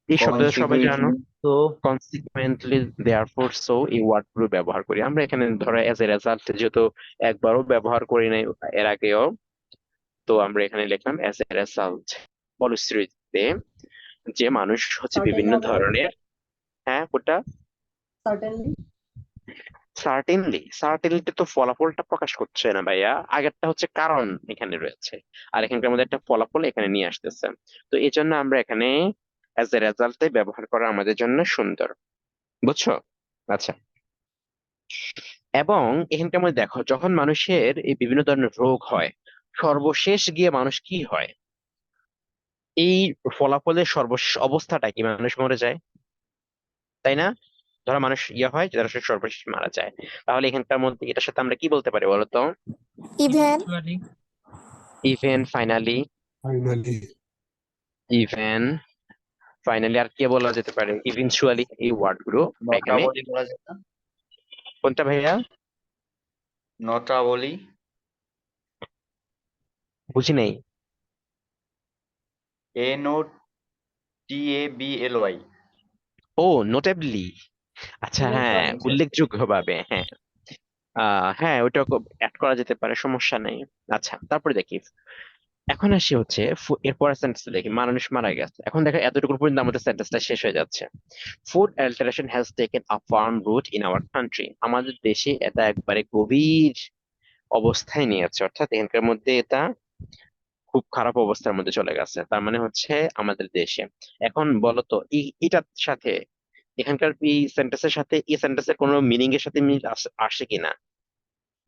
এই শব্দটা সবাই জানো। So, কনসিকুয়েন্টলি, দেয়ারফর, সো, এই ওয়ার্ড গুলো ব্যবহার করি আমরা এখানে। ধরো এজ এ রেজাল্ট যেহেতু একবারও ব্যবহার করি নাই এর আগেও, তো আমরা এখানে লিখলাম এজ এ রেজাল্ট, ফলশ্রুতিতে, যে মানুষ হচ্ছে certainly বিভিন্ন হবে, ধরনের। হ্যাঁ, ওটা certainly, সার্টেনলি, সার্টেনলি তো ফলাফলটা প্রকাশ করছে না ভাইয়া, আগেরটা হচ্ছে কারণ এখানে রয়েছে, আর এখানকার মধ্যে একটা ফলাফল এখানে নিয়ে আসতেছে। তো এই জন্য আমরা এখানে অ্যাজ এ রেজাল্টে ব্যবহার করা আমাদের জন্য সুন্দর, বুঝছো? আচ্ছা, এবং এখানকার মধ্যে দেখো, যখন মানুষের এই বিভিন্ন ধরনের রোগ হয়, সর্বশেষ গিয়ে মানুষ কি হয়? এই ফলাফলের সর্বশেষ অবস্থাটা কি? মানুষ মরে যায়, তাই না? ধরো মানুষ হয়, যারা সর্বশেষ মারা যায়, তাহলে এখানকার মধ্যে এটার সাথে আমরা কি বলতে পারি বলতো? Even, eventually, even, finally, even, finally, আর কি বলা যেতে পারে? ইভেনচুয়ালি, এই ওয়ার্ড গুলো এখানে। নটাবলি বলা যেত না? কোনটা ভাইয়া? নটাবলি। বুঝি নাই। NOTABLY। ও, নোটেবলি। আচ্ছা, হ্যাঁ, eventually, উল্লেখযোগ্য ভাবে, হ্যাঁ। হ্যাঁ, ওটা অ্যাড করা যেতে পারে, সমস্যা নেই। আচ্ছা, তারপরে দেখি, এখন আসি হচ্ছে এরপরের সেন্টেন্স দেখি, মানুষ মারা গেছে। এখন দেখো, এতটুকু পর্যন্ত আমাদের সেন্টেন্সটা শেষ হয়ে যাচ্ছে। Food alteration has taken a firm root in our country. আমাদের দেশে এটা একবারে গভীর অবস্থায় নিয়েছে, অর্থাৎ এখানকার মধ্যে এটা খুব খারাপ অবস্থার মধ্যে চলে গেছে, তার মানে হচ্ছে আমাদের দেশে। এখন বলো তো, এটার সাথে, এখানকার এই সেন্টেন্সের সাথে এই সেন্টেন্সের কোনো মিনিং এর সাথে মিল আসে কিনা?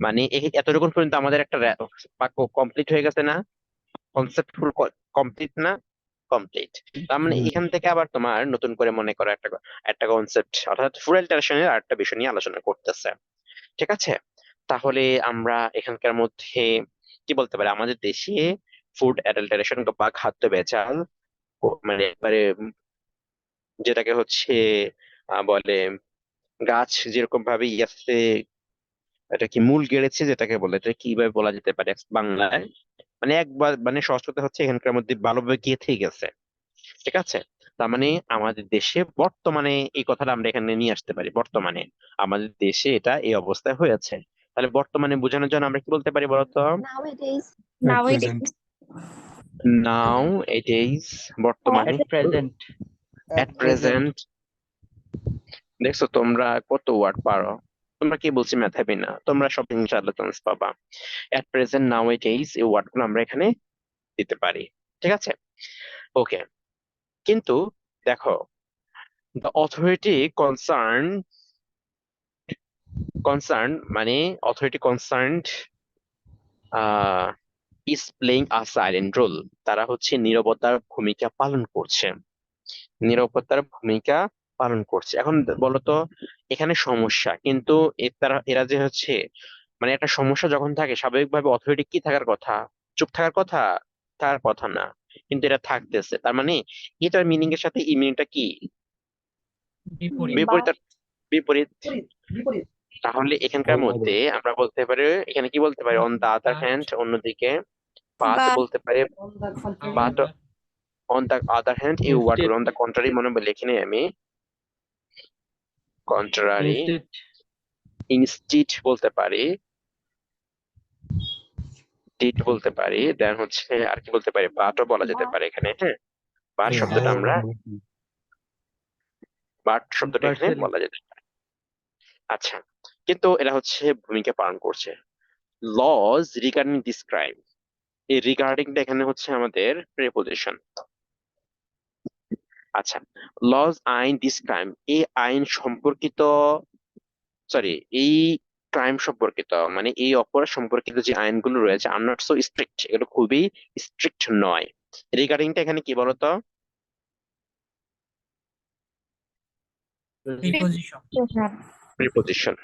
মানে এতটুকু পর্যন্ত আমাদের একটা বাক্য কমপ্লিট হয়ে গেছে না? কনসেপ্ট ফুল কমপ্লিট না? কমপ্লিট। তার মানে এখান থেকে আবার তোমার নতুন করে মনে করো একটা একটা কনসেপ্ট, অর্থাৎ ফুড অ্যালটারেশনের আরেকটা বিষয় নিয়ে আলোচনা করতেছে। ঠিক আছে, তাহলে আমরা এখানকার মধ্যে কি বলতে পারি? আমাদের দেশে ফুড অ্যাডাল্টারেশন বা খাদ্য ভেজাল, মানে একবারে যেটাকে হচ্ছে বলে, গাছ যেরকম ভাবে ইয়াতে, এটা কি মূল গেড়েছে যেটাকে বলে, এটা কিভাবে বলা যেতে পারে বাংলায়? মানে একবার, মানে সহজ কথা হচ্ছে এখানকার মধ্যে ভালোভাবে গেঁথে গেছে। ঠিক আছে, তার মানে আমাদের দেশে বর্তমানে এই কথাটা আমরা এখানে নিয়ে আসতে পারি, বর্তমানে আমাদের দেশে এটা এই অবস্থায় হয়েছে। তাহলে বর্তমানে বোঝানোর জন্য আমরা কি বলতে পারি বলতো? Nowadays. At Nowadays. present. Now it is, বর্তমানে। At present. At present. দেখছো তোমরা কত ওয়ার্ড পারো, তোমরা কি বলছি মেধাবী না, তোমরা সব ইনশাআল্লাহ চান্স পাবা। At present, now it is, এই ওয়ার্ড গুলো আমরা এখানে দিতে পারি, ঠিক আছে? ওকে, কিন্তু দেখো, দ্য অথরিটি কনসার্ন মানে authority concerned is playing a silent role, তারা হচ্ছে নীরবতার ভূমিকা পালন করছে, নীরবতার ভূমিকা পালন করছে। এখন বলতো এখানে সমস্যা কিন্তু এরা যে হচ্ছে, মানে একটা সমস্যা যখন থাকে স্বাভাবিকভাবে অথরিটি কি থাকার কথা? চুপ থাকার কথা? থাকার কথা না, কিন্তু এটা থাকতেছে। তার মানে এটার মিনিং এর সাথে এই মিনিংটা কি? বিপরীত। বিপরীত। বিপরীত। বিপরীত বিপরীত তাহলে এখানকার মধ্যে আমরা বলতে পারি, এখানে কি বলতে পারি? অন দা আদার হ্যান্ড, অন্যদিকে বাট But বলতে পারি। on the contrary but on the other hand, এই word Instead. On the contrary মনে লিখে নিই আমি, কন্ট্রারি। Instead. ইনস্টিট বলতে পারি, ডিড বলতে পারি, দেন হচ্ছে আর কি বলতে পারি? বাটও বলা যেতে পারে এখানে, হ্যাঁ। বাট শব্দটা আমরা, বাট শব্দটা এখানে Partially. বলা যেতে পারে। আচ্ছা, কিন্তু এরা হচ্ছে ভূমিকা পালন করছে। লজ রিগার্ডিং দিস ক্রাইম, এই রিগার্ডিংটা এখানে হচ্ছে আমাদের প্রিপোজিশন। আচ্ছা, লজ আইন দিস ক্রাইম, এই আইন সম্পর্কিত, সরি এই ক্রাইম সম্পর্কিত মানে এই অপরাধ সম্পর্কিত যে আইনগুলো রয়েছে আর নট সো স্ট্রিক্ট, এগুলো খুবই স্ট্রিক্ট নয়। রিগার্ডিংটা এখানে কি বলতো? প্রিপোজিশন। প্রিপোজিশন।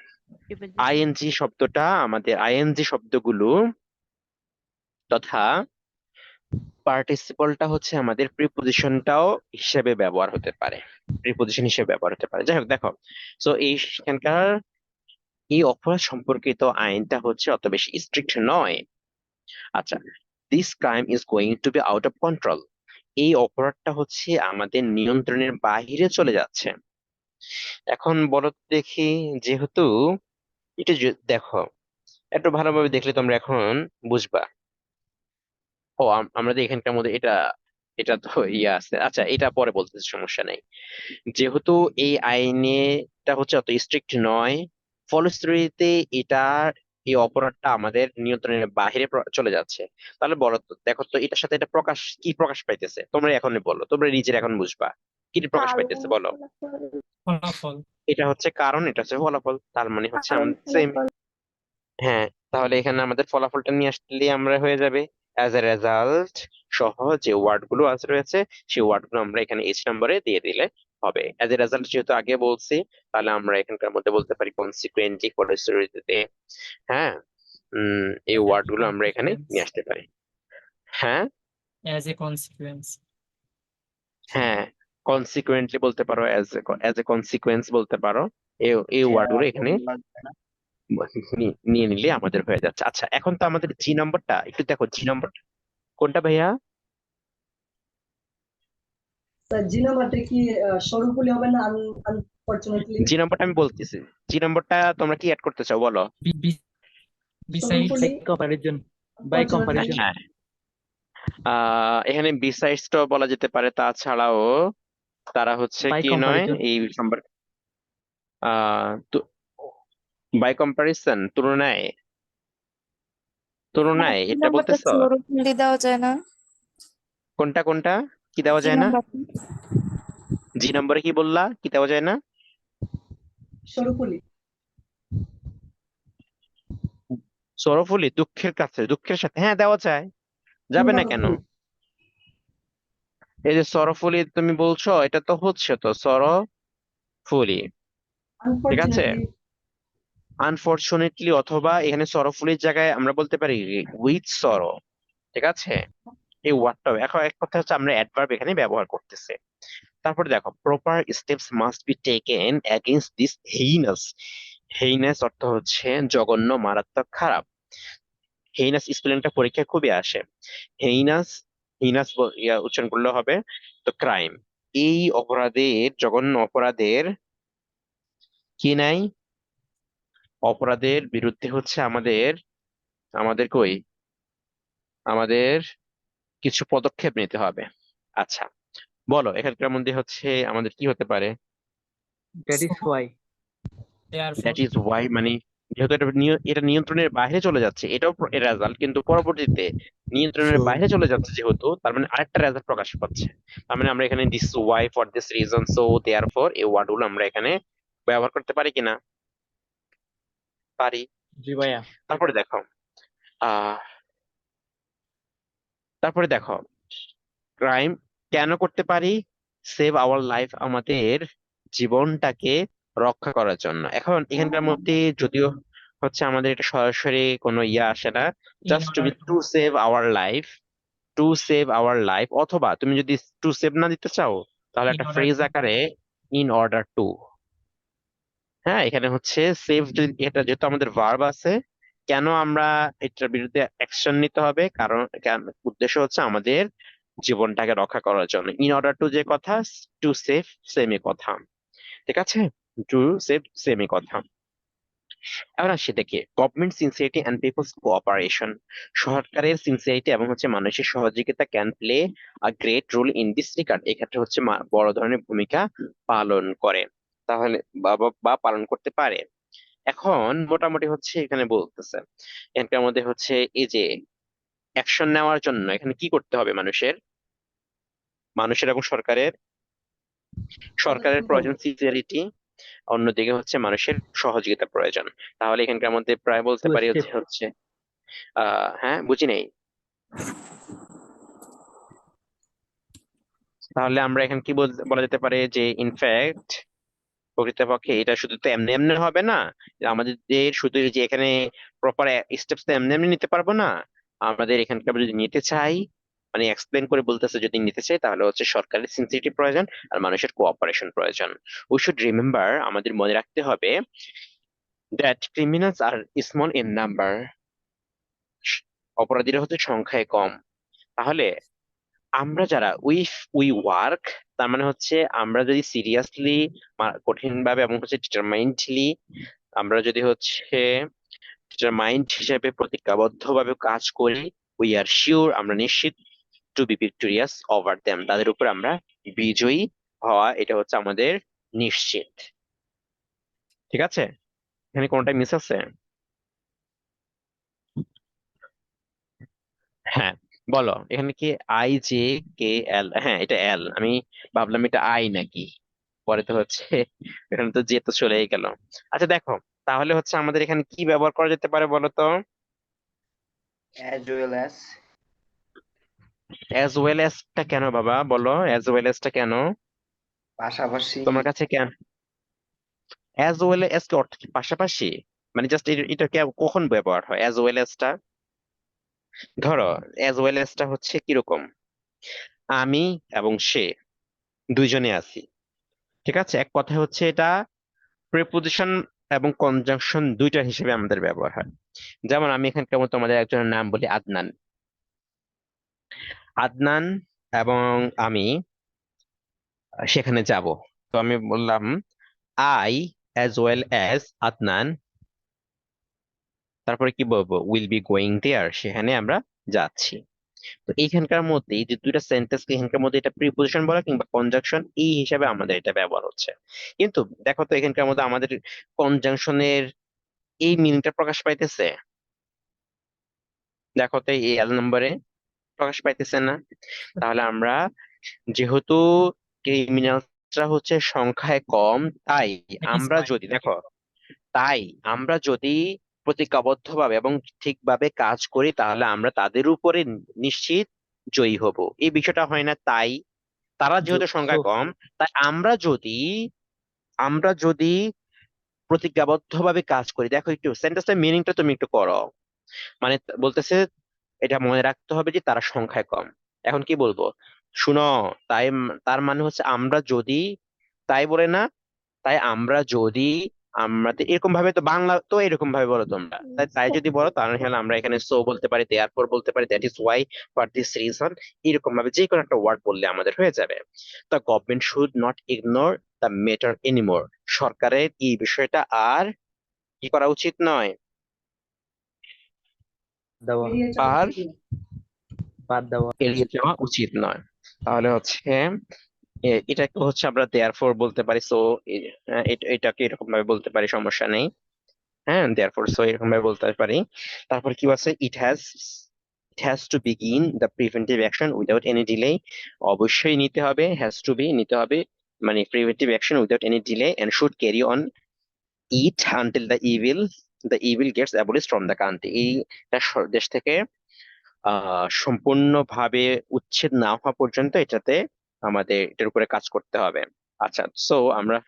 আইএনজি শব্দটা, আমাদের আইএনজি শব্দগুলো তথা পার্টিসিপলটা হচ্ছে আমাদের প্রিপোজিশনটাও হিসেবে ব্যবহার হতে পারে, প্রিপোজিশন হিসেবে ব্যবহার হতে পারে। যাই হোক, দেখো, সো এইখানকার এই অপরাধ সম্পর্কিত আইনটা হচ্ছে অত বেশি স্ট্রিক্ট নয়। আচ্ছা, this crime is going to be out of control, এই অপরাধটা হচ্ছে আমাদের নিয়ন্ত্রণের বাইরে চলে যাচ্ছে। এখন বলো তো দেখি, যেহেতু এটা দেখো, একটু ভালোভাবে দেখলে তোমরা এখন বুঝবা। ও আমাদের এখানকার মধ্যে এটা, এটা তো ইয়ে আছে। আচ্ছা, এটা পরে বলতেছি, সমস্যা নেই। যেহেতু এই আইনেটা হচ্ছে অত স্ট্রিক্ট নয়, ফলশ্রুতিতে এটা, এই অপরাধটা আমাদের নিয়ন্ত্রণের বাইরে চলে যাচ্ছে। তাহলে বলো তো, দেখো তো এটার সাথে এটা কি প্রকাশ পাইতেছে? তোমরা এখনই বলো, তোমরা নিজের এখন বুঝবা কি প্রকাশ পাইতেছে, বলো। ফলাফল। এটা হচ্ছে কারণ, এটা হচ্ছে ফলাফল, তার মানে হচ্ছে সেম। হ্যাঁ, তাহলে এখানে আমাদের ফলাফলটা নিয়ে আসলে আমরা হয়ে যাবে অ্যাজ এ রেজাল্ট সহ যে ওয়ার্ড গুলো আছে রয়েছে, সেই ওয়ার্ড গুলো আমরা এখানে এইচ নম্বরে দিয়ে দিলে হবে। অ্যাজ এ রেজাল্ট যেহেতু আগে বলছি, তাহলে আমরা এখানকার মধ্যে বলতে পারি কনসিকুয়েন্টলি, ফলশ্রুতিতে। হ্যাঁ, এই ওয়ার্ড গুলো আমরা এখানে নিয়ে আসতে পারি। হ্যাঁ, অ্যাজ এ কনসিকুয়েন্স। হ্যাঁ, কনসিকুয়েন্টলি বলতে পারো, অ্যাজ এ কনসিকুয়েন্স বলতে পারো। এই ওয়ার্ড গুলো এখানে নিয়ে নিলে আমাদের হয়ে যাচ্ছে। আচ্ছা, এখন তো আমাদের জি নম্বরটা একটু দেখো, জি নম্বর কোনটা ভাইয়া? স্যার জি নাম্বারটা কি স্বরূপলি হবে না আনফরচুনেটলি? জি নম্বরটা আমি বলতেছি, জি নম্বরটা তোমরা কি অ্যাড করতে চাও বলো? Besides. স্বরূপলি By comparison. By comparison. হ্যাঁ, এখানে বিসাইডস টা বলা যেতে পারে, তাছাড়াও তারা হচ্ছে By কি নয় comparison. এই সম্পর্কে, বাই কম্পারিজন, তুলনায়, তুলনায় এটা নাম্বারটা বলতেছো? ক্লোরোফিল দেওয়া যায় না? কোনটা কোনটা কি দেওয়া জি যায় না? নাম্বারটা জি নম্বরে কি বললা, কি দেওয়া যায় না? স্বরূপলি সরফুলি, দুঃখের কাছে, দুঃখের সাথে, হ্যাঁ দেওয়া যায়, যাবে না কেন? এই যে সরফুলি তুমি বলছো, এটা তো হচ্ছে তো সরফুলি, ঠিক আছে। আনফরচুনেটলি আনফরচুনেটলি, অথবা এখানে সরফুলির জায়গায় আমরা বলতে পারি উইথ সরো, ঠিক আছে। এই ওয়ার্ডটাও এখন এক কথা হচ্ছে আমরা অ্যাডভার্ব এখানে ব্যবহার করতেছি। তারপরে দেখো, proper steps must be taken against this heinous. Heinous অর্থ হচ্ছে জঘন্য, মারাত্মক, খারাপ। হেইনাস স্পেলিংটা পরীক্ষায় খুবই আসে। হেইনাস, হিনাস উচ্চারণ করলে হবে তো ক্রাইম, এই অপরাধের জঘন্য অপরাধের কি নাই, অপরাধের বিরুদ্ধে হচ্ছে আমাদের আমাদের কই আমাদের কিছু পদক্ষেপ নিতে হবে। আচ্ছা, বলো এখানকার মধ্যে হচ্ছে আমাদের কি হতে পারে? That is why. That therefore is Y, মানে যেহেতু এটা নিয়ন্ত্রণের বাইরে চলে যাচ্ছে, এটাও রেজাল্ট, কিন্তু পরবর্তীতে নিয়ন্ত্রণের So, বাইরে চলে যাচ্ছে যেহেতু, তার মানে আরেকটা রেজাল্ট প্রকাশ পাচ্ছে। তার মানে আমরা এখানে this Y for this reason so therefore এই ওয়ার্ড গুলো আমরা এখানে ব্যবহার করতে পারি কিনা? পারি। জি ভাইয়া। তারপরে দেখো আহ তারপরে দেখো ক্রাইম কেন করতে পারি? সেভ আওয়ার লাইফ, আমাদের জীবনটাকে রক্ষা করার জন্য। এখন এখানকার মধ্যে যদিও হচ্ছে আমাদের এটা সরাসরি কোনো ইয়ে আসে না, in জাস্ট তুমি order to save our life, to save our life, অথবা তুমি যদি টু সেভ না দিতে চাও তাহলে in একটা order ফ্রেজ to আকারে ইন অর্ডার টু। হ্যাঁ, এখানে হচ্ছে সেভ, যদি এটা যেহেতু আমাদের ভার্ব আছে, কেন আমরা এটার বিরুদ্ধে অ্যাকশন নিতে হবে, কারণ উদ্দেশ্য হচ্ছে আমাদের জীবনটাকে রক্ষা করার জন্য। ইন অর্ডার টু যে কথা, টু সেভ সেমই কথা, ঠিক আছে? টু সেভ সেমই কথা। এখন আসি দেখি government sincerity and people's cooperation, সরকারের সিনসিয়ারিটি এবং হচ্ছে মানুষের সহযোগিতা can play a great role in this regard, এক্ষেত্রে হচ্ছে বড় ধরনের ভূমিকা পালন করে, তাহলে বা পালন করতে পারে। এখন মোটামুটি হচ্ছে এখানে বলতেছে, এখানকার মধ্যে হচ্ছে এই যে অ্যাকশন নেওয়ার জন্য এখানে কি করতে হবে মানুষের, মানুষের এবং সরকারের, সরকারের প্রয়োজন সিনসিয়ারিটি, অন্যদিকে হচ্ছে মানুষের সহযোগিতা প্রয়োজন। তাহলে এখানকার মধ্যে প্রায় বলতে Two পারি step. হচ্ছে হ্যাঁ, বুঝি নেই। তাহলে আমরা এখানে কি বলা যেতে পারে যে ইনফ্যাক্ট প্রকৃতপক্ষে এটা শুধু তো এমনি এমনি হবে না, যে আমাদের শুধু যে এখানে প্রপার স্টেপস তো এমনি এমনি নিতে পারবো না, আমাদের এখানকার যদি নিতে চাই, মানে এক্সপ্লেন করে বলতেছে, যদি নিতে চাই তাহলে হচ্ছে সরকারের সিনসিটিভ প্রয়োজন আর মানুষের কোঅপারেশন প্রয়োজন। উই শুড রিমেম্বার, আমাদের মনে রাখতে হবে, that criminals are small in number, অপরাধীরা হচ্ছে সংখ্যায় কম। তাহলে আমরা যারা উই ওয়ার্ক, তার মানে হচ্ছে আমরা যদি সিরিয়াসলি, কঠিন ভাবে এবং হচ্ছে ডিটারমাইন্ডলি, আমরা যদি হচ্ছে ডিটারমাইন্ড হিসেবে প্রতিজ্ঞাবদ্ধ ভাবে কাজ করি, উই আর শিওর, আমরা নিশ্চিত, to be victorious over them, তাদের উপর আমরা বিজয়ী হওয়া, এটা হচ্ছে আমাদের নিশ্চিত। ঠিক আছে? এখানে কোনটা মিস আছে? হ্যাঁ, বলো এখানে কি আই জে কে এল? হ্যাঁ, এটা এল, আমি ভাবলাম এটা আই নাকি, পরে তো হচ্ছে এখানে তো জে তো চলেই গেল। আচ্ছা দেখো, তাহলে হচ্ছে আমাদের এখানে কি ব্যবহার করা যেতে পারে বলো তো? as well as, as well টা কেন বাবা, বলো অ্যাজ ওয়েল টা কেন পাশাপাশি, তোমার কাছে? কেন অ্যাজ ওয়েল এস কি অর্থ কি পাশাপাশি? মানে জাস্ট এটা কখন ব্যবহার হয় অ্যাজ ওয়েল টা? ধরো অ্যাজ ওয়েল টা হচ্ছে কিরকম, আমি এবং সে দুইজনে আছি, ঠিক আছে? এক কথায় হচ্ছে এটা প্রিপোজিশন এবং কনজাংশন দুইটা হিসেবে আমাদের ব্যবহার হয়। যেমন আমি এখানকার মতো তোমাদের একজনের নাম বলি আদনান, আদনান এবং আমি সেখানে যাব, তো আমি বললাম I as well as Adnan, তারপরে কি বলবো, উইল বি গোয়িং দেয়ার, সেখানে আমরা যাচ্ছি। তো এইখানকার মধ্যে এই যে দুইটা সেন্টেন্স, এখানকার মধ্যে এটা প্রিপোজিশন বলা কিংবা কনজাংশন এই হিসাবে আমাদের এটা ব্যবহার হচ্ছে। কিন্তু দেখো তো এখানকার মধ্যে আমাদের কনজাংশনের এই মিনিংটা প্রকাশ পাইতেছে, দেখো তো এই এল নম্বরে প্রকাশ পাইতেছে না। তাহলে আমরা যেহেতু ক্রিমিনালসরা হচ্ছে সংখ্যায় কম, তাই that is আমরা why যদি দেখো, তাই আমরা যদি প্রতিজ্ঞাবদ্ধভাবে এবং ঠিকভাবে কাজ করি তাহলে আমরা তাদের উপরে নিশ্চিত জয়ী হব, এই বিষয়টা হয় না? তাই তারা যেহেতু So সংখ্যা কম, তাই আমরা যদি প্রতিজ্ঞাবদ্ধভাবে কাজ করি, দেখো একটু সেন্টেন্সের মিনিংটা তুমি একটু করো, মানে বলতেছে এটা মনে রাখতে হবে যে তারা সংখ্যায় কম। এখন কি বলবো, শুনো, তাই তার মানে হচ্ছে আমরা যদি, তাই বলে না, তাই আমরা যদি আমাদের এরকম ভাবে তো বাংলা তো এরকম ভাবে বলো তোমরা, তাই তাই যদি বলো তাহলে হলে আমরা এখানে সো বলতে পারি, দেয়ারফর বলতে পারি, that is Y, for this reason, এরকম ভাবে যে কোনো একটা ওয়ার্ড বললে আমাদের হয়ে যাবে। The government should not ignore the matter anymore, সরকারের এই বিষয়টা আর কি করা উচিত নয়, দেওয়া, এড়িয়ে চলা আর উচিত নয়। বাদ দেওয়া, এড়িয়ে যাওয়া উচিত নয়। তাহলে হচ্ছে এটাকে হচ্ছে আমরা দেয়ারফর বলতে পারি, সো এটাকে এরকম ভাবে বলতে পারি, সমস্যা নেই। হ্যাঁ, দেয়ারফর সো এরকম ভাবে বলতে পারি। তারপর কি আছে, it has to begin the preventive action without any delay, অবশ্যই নিতে হবে, হ্যাজ টু বি নিতে হবে, মানে preventive action without any delay, and should carry on it until the evil gets abolished from the country, এই দেশ থেকে সম্পূর্ণভাবে উচ্ছেদ না হওয়া পর্যন্ত এটাতে আমাদের এটার উপরে কাজ করতে হবে। আচ্ছা, সো আমরা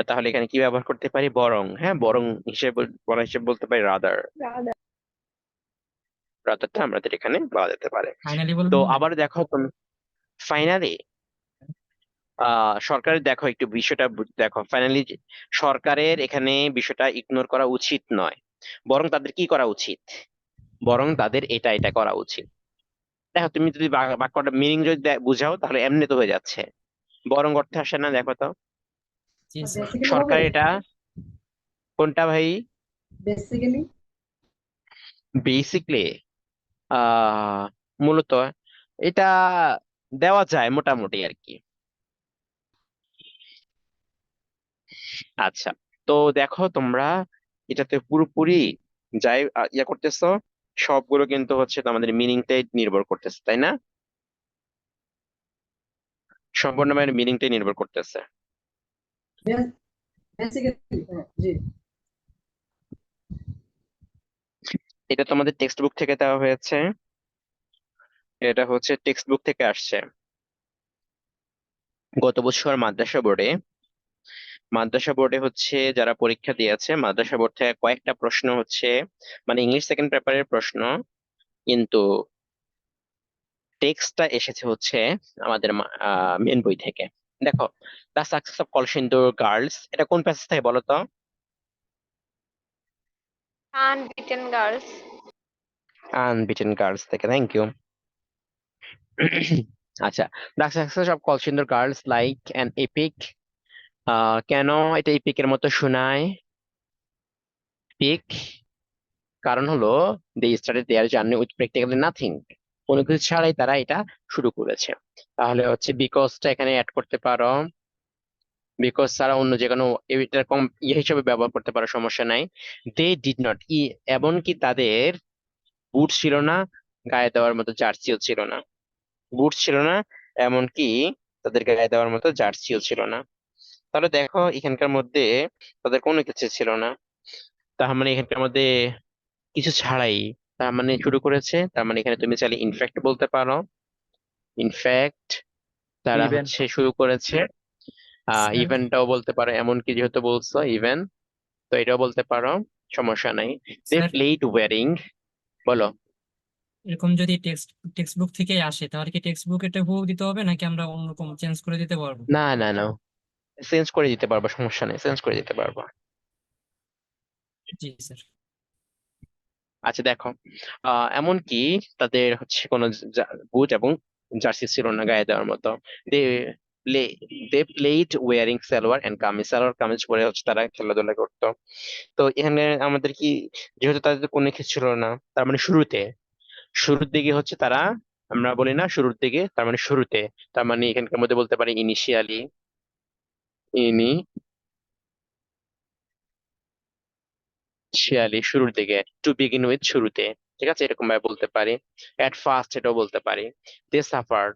তাহলে এখানে কি ব্যবহার করতে পারি, বরং, হ্যাঁ বরং হিসেবে হিসেবে বলতে পারি রাদার, রাদারটা আমাদের এখানে পাওয়া যেতে পারে। ফাইনালি তো বলবেন না? আবার দেখো তুমি ফাইনালি সরকারের দেখো একটু বিষয়টা দেখো, ফাইনালি সরকারের এখানে বিষয়টা ইগনোর করা উচিত নয়, বরং তাদের কি করা উচিত, বরং তাদের এটা এটা করা উচিত। দেখো তুমি যদি বাক্যটা মিনিং যদি বুঝাও তাহলে এমনি তো হয়ে যাচ্ছে, বরং অর্থে আসে না, দেখো তো। জি স্যার। বেসিক্যালি সরকার হবে, এটা কোনটা ভাই, বেসিক্যালি বেসিকলি আহ মূলত এটা দেওয়া যায় মোটামুটি আর কি। আচ্ছা, তো দেখো তোমরা এটাতে পুরোপুরি যাই ইয়া করতেছো, সবগুলো কিন্তু হচ্ছে তোমাদের মিনিংটাই নির্ভর করতেছে, তাই না? সম্পূর্ণভাবে মিনিংটাই নির্ভর করতেছে। বেসিক্যালি জি। এটা তোমাদের টেক্সট বুক থেকে দেওয়া হয়েছে, এটা হচ্ছে টেক্সট বুক থেকে আসছে। গত বছর মাদ্রাসা বোর্ডে হচ্ছে যারা পরীক্ষা দিয়েছে, মাদ্রাসা বোর্ড থেকে কয়েকটা প্রশ্ন হচ্ছে, মানে ইংলিশ সেকেন্ড পেপারের প্রশ্ন, কিন্তু টেক্সটটা এসেছে হচ্ছে আমাদের মেন বই থেকে। দেখো, the success of Kalsindur girls, এটা কোন প্যাসেজ থেকে বলো তো? Unbeaten girls. আনবিটেন গার্লস থেকে, থ্যাংক ইউ। আচ্ছা, the success of Kalsindur girls like an epic, কেন এটা এপিকের মতো শোনায়? পিক, কারণ হলো they started their journey with practically nothing, কোনো কিছু ছাড়াই তারা এটা শুরু করেছে। তাহলে হচ্ছে বিকজটা এখানে অ্যাড করতে পারো, বিকজ ছাড়া অন্য যে কোনো এটা কম ইয়ে হিসেবে ব্যবহার করতে পারো, সমস্যা নাই। দে ডিড নট, এমনকি তাদের বুট ছিল না, গায়ে দেওয়ার মতো জার্সিও ছিল না, বুট ছিল না, এমনকি তাদের গায়ে দেওয়ার মতো জার্সিও ছিল না। তাহলে দেখো এখানকার মধ্যে তাদের কোনো কিছু ছিল না, তার মানে এখানকার মধ্যে কিছু ছাড়াই তার মানে শুরু করেছে, তার মানে এখানে তুমি চাইলে ইনফ্যাক্ট বলতে পারো, ইনফ্যাক্ট তারা ইভেন, হচ্ছে শুরু করেছে। স্যার, ইভেন্টটাও বলতে পারো, এমনকি যেহেতু বলছো ইভেন, তো এটাও বলতে পারো, সমস্যা নাই। দে স্যার, প্লেড ওয়ারিং, বলো। এরকম যদি টেক্সট বুক থেকে আসে তাহলে কি টেক্সট বুক এটা হুবহু দিতে হবে নাকি আমরা অন্যরকম চেঞ্জ করে দিতে পারবো? না না না, চেঞ্জ করে দিতে পারবো, সমস্যা নেই, চেঞ্জ করে দিতে পারবো। জি স্যার। আচ্ছা দেখো, এমনকি তাদের হচ্ছে কোনো বুট এবং জার্সি ছিল না গায়ে দেওয়ার মতো। They play they played wearing salwar and kameez, salwar kameez পরে হচ্ছে তারা খেলাধুলা করতো। তো এখানে আমাদের কি, যেহেতু তাদের কোনো কিছু ছিল না, তার মানে শুরুর দিকে হচ্ছে তারা, আমরা বলি না শুরুর দিকে, তার মানে শুরুতে, তার মানে এখানকার মধ্যে বলতে পারি ইনিশিয়ালি, শুরুর দিকে, টু বিগিন উইথ শুরুতে, ঠিক আছে, এরকম ভাবে বলতে পারি। এট ফার্স্ট এটাও বলতে পারি। দে সাফার্ড,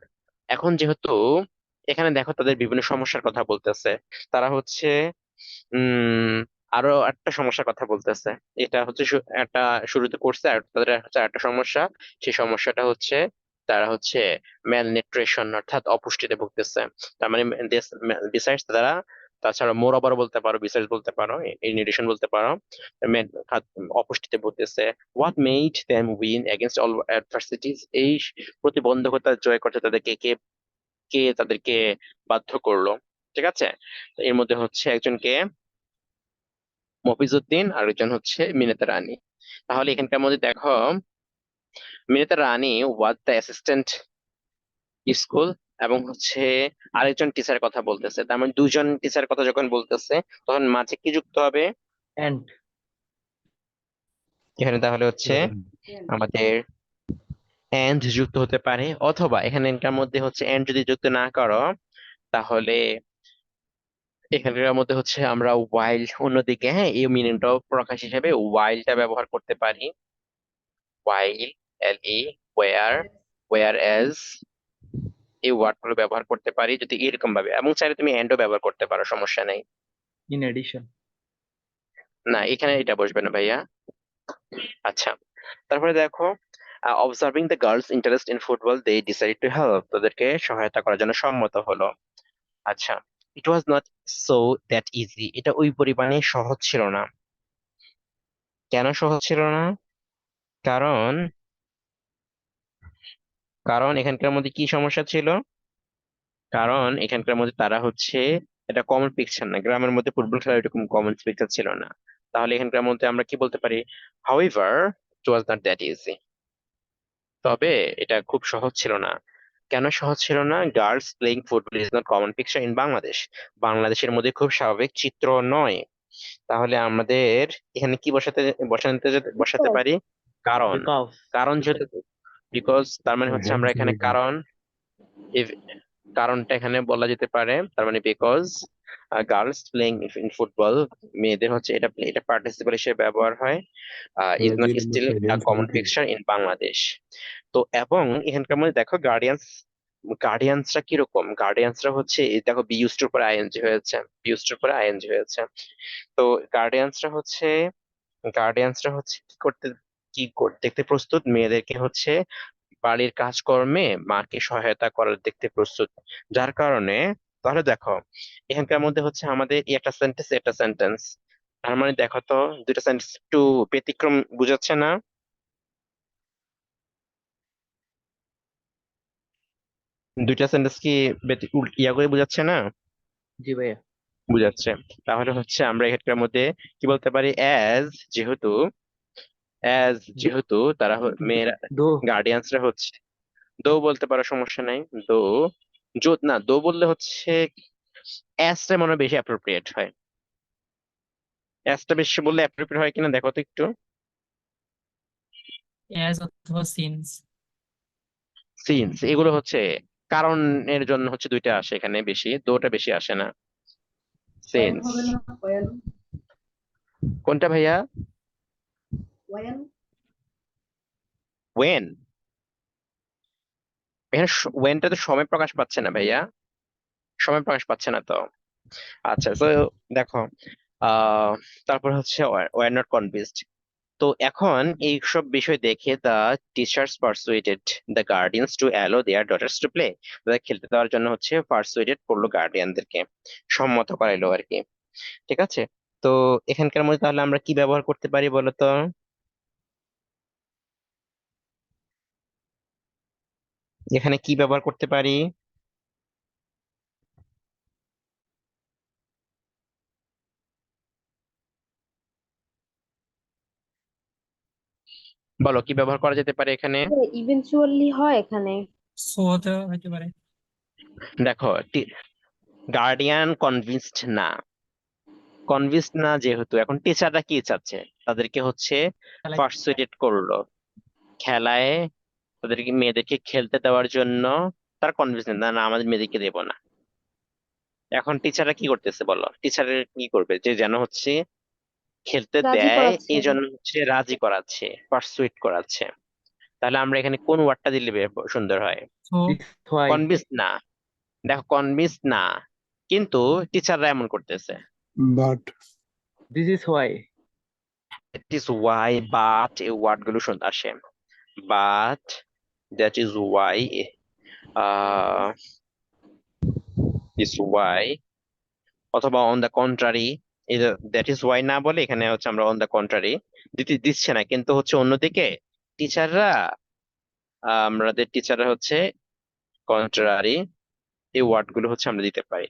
এখন যেহেতু এখানে দেখো তাদের বিভিন্ন সমস্যার কথা বলতেছে, তারা হচ্ছে উম আরো একটা সমস্যার কথা বলতেছে, এটা হচ্ছে একটা শুরুতে করছে, আর তাদের হচ্ছে একটা সমস্যা, সেই সমস্যাটা হচ্ছে তারা হচ্ছে ম্যাল নিউট্রিশন অর্থাৎ অপুষ্টিতে ভুগতেছে। তার মানে বিসাইডস তারা, তাছাড়া মোর আবার বলতে পারো, বিসাইডস বলতে পারো, এই নিউট্রিশন বলতে পারো, অপুষ্টিতে ভুগতেছে। What made them win against all adversities, এই প্রতিবন্ধকতা জয় করতে তাদেরকে কে কে তাদেরকে বাধ্য করলো? ঠিক আছে? তো এর মধ্যে হচ্ছে একজনকে মফিজউদ্দিন আর একজন হচ্ছে মিনাতা রানী। তাহলে এখানকার মধ্যে দেখো, মিনাতা রানী ওয়াজ দ্য অ্যাসিস্ট্যান্ট স্কুল, এবং হচ্ছে আরেকজন টিচার কথা বলতেছে, তার মানে দুজন টিচার কথা যখন বলতেছে তখন মাঝে কি যুক্ত হবে? এন্ড এখানে তাহলে হচ্ছে আমাদের এন্ড যুক্ত হতে পারে, অথবা এখানকার মধ্যে হচ্ছে এন্ড যদি যুক্ত না করো তাহলে এখানকার মধ্যে হচ্ছে আমরা ওয়াইল, অন্যদিকে হ্যাঁ এই মিনিংটাও প্রকাশ হিসেবে ওয়াইলটা ব্যবহার করতে পারি। ওয়াইল, এল ই, ওয়ার, ওয়ার এজ, এই ওয়ার্ড গুলো ব্যবহার করতে পারি যদি এরকম ভাবে, এবং চাইলে তুমি এন্ডও ব্যবহার করতে পারো, সমস্যা নেই। In addition. না, এখানে এটা বসবে না ভাইয়া। আচ্ছা, তারপরে দেখো, observing the girls interest in football they decide to help, তাদেরকে সহায়তা করার জন্য সম্মত হলো। আচ্ছা, it was not so that easy, এটা ওই পরিমাণে সহজ ছিল না। কেন সহজ ছিল না? কারণ কারণ এখানকার মধ্যে কি সমস্যা ছিল? কারণ এখানকার মধ্যে তারা হচ্ছে, এটা কমন পিকচার না, গ্রামের মধ্যে ফুটবল খেলা এরকম কমন পিকচার ছিল না। তাহলে এখানকার মধ্যে আমরা কি বলতে পারি? However it was not that easy, তবে এটা খুব সহজ ছিল না। কেন সহজ ছিল না? Girls playing football is not common picture in Bangladesh, বাংলাদেশের মধ্যে খুব স্বাভাবিক চিত্র নয়। তাহলে আমাদের এখানে কি বসাতে পারি? কারণ। বিকজ কারণ যদি, বিকজ তার মানে হচ্ছে আমরা এখানে কারণ, কারণটা এখানে বলা যেতে পারে, তার মানে because girls playing in football, মেয়েদের হচ্ছে এটা পার্টিসিপল হিসেবে ব্যবহার হয়, is not still common picture in Bangladesh. তো এবং এখানকার মধ্যে দেখো গার্ডিয়ানসরা কিরকম, গার্ডিয়ানসরা হচ্ছে এই দেখো বিউস্টোর পরে আইএনজি হয়েছে, বিউস্টোর পরে আইএনজি হয়েছে। তো গার্ডিয়ানসরা হচ্ছে কি করতে দেখতে প্রস্তুত, মেয়েদেরকে হচ্ছে বাড়ির কাজকর্মে মাকে সহায়তা করার দেখতে প্রস্তুত। যার কারণে, তাহলে দেখো এখানকার মধ্যে হচ্ছে আমাদের এই একটা সেন্টেন্স, একটা সেন্টেন্স, তার মানে দেখো তো দুইটা সেন্টেন্স একটু ব্যতিক্রম বুঝাচ্ছে না? দুইটা সেন্টেন্স কি ইয়া করে বুঝাচ্ছে না? জি ভাইয়া। বুঝাচ্ছে। তাহলে হচ্ছে আমরা এখানকার মধ্যে কি বলতে পারি? যেহেতু যেহেতু তারা মেয়েরা, দো গার্ডিয়ানসরা হচ্ছে, দো বলতে পারো, সমস্যা নাই। দো, না দো বললে হচ্ছে অ্যাসটা মনে হয় বেশি অ্যাপ্রোপ্রিয়েট হয়। অ্যাসটা বেশি বললে অ্যাপ্রোপ্রিয়েট হয় কিনা দেখো তো একটু। অ্যাজ অথবা সিন্স। সিন্স, এগুলো হচ্ছে কারণের জন্য হচ্ছে দুইটা আসে এখানে, বেশি দোটা বেশি আসে না। ওয়েন সেন্স, হবে না? ওয়েন, কোনটা ভাইয়া? ওয়েন। ওয়েন, এখানে ওয়েনটা তো সময় প্রকাশ পাচ্ছে না ভাইয়া, সময় প্রকাশ পাচ্ছে না তো। আচ্ছা, তো দেখো, আহ তারপর হচ্ছে ওয়ার নট কনভিন্সড। তো এখন এইসব বিষয় দেখে the teachers persuaded the guardians to allow their daughters to play, তাদের খেলতে দেওয়ার জন্য হচ্ছে পারসুয়েটেড করলো, গার্ডিয়ানদেরকে সম্মত করাইলো আর কি। ঠিক আছে, তো এখানকার মধ্যে তাহলে আমরা কি ব্যবহার করতে পারি বলো তো? এখানে কি ব্যবহার করতে পারি? বলো কি ব্যবহার করা যেতে পারে এখানে? ইভেনচুয়ালি হয় এখানে। সো হতে হতে পারে। দেখো, গার্ডিয়ান কনভিন্সড না যেহেতু, এখন টিচাররা কি চাচ্ছে? তাদেরকে হচ্ছে তাহলে পারসুয়েটেড করলো খেলায়, তাদেরকে মেয়েদেরকে খেলতে দেওয়ার জন্য। তারা কনভিন্স না, না আমাদের মেয়েদেরকে দেবো না। এখন টিচাররা কি করতেছে বলো? টিচারের কি করবে? যে যেন হচ্ছে খেলতে রাজি দেয়, করাচ্ছে। এই জন্য হচ্ছে রাজি করাচ্ছে, পারসুয়েট করাচ্ছে। তাহলে আমরা এখানে কোন ওয়ার্ডটা দিলে সুন্দর হয়? So this why. কনভিন্স না, দেখো কনভিন্স না, কিন্তু টিচাররা এমন করতেছে। But this is why. It is why, but এই ওয়ার্ড গুলো আসে। But, that is why, ah is why, অথবা on the contrary. That is why না বলে এখানে হচ্ছে আমরা অন দ্য কন্ট্রারি দিচ্ছে না, কিন্তু হচ্ছে অন্যদিকে টিচাররা, আমাদের টিচাররা হচ্ছে কন্ট্রারি, এই ওয়ার্ড গুলো হচ্ছে আমরা দিতে পারি।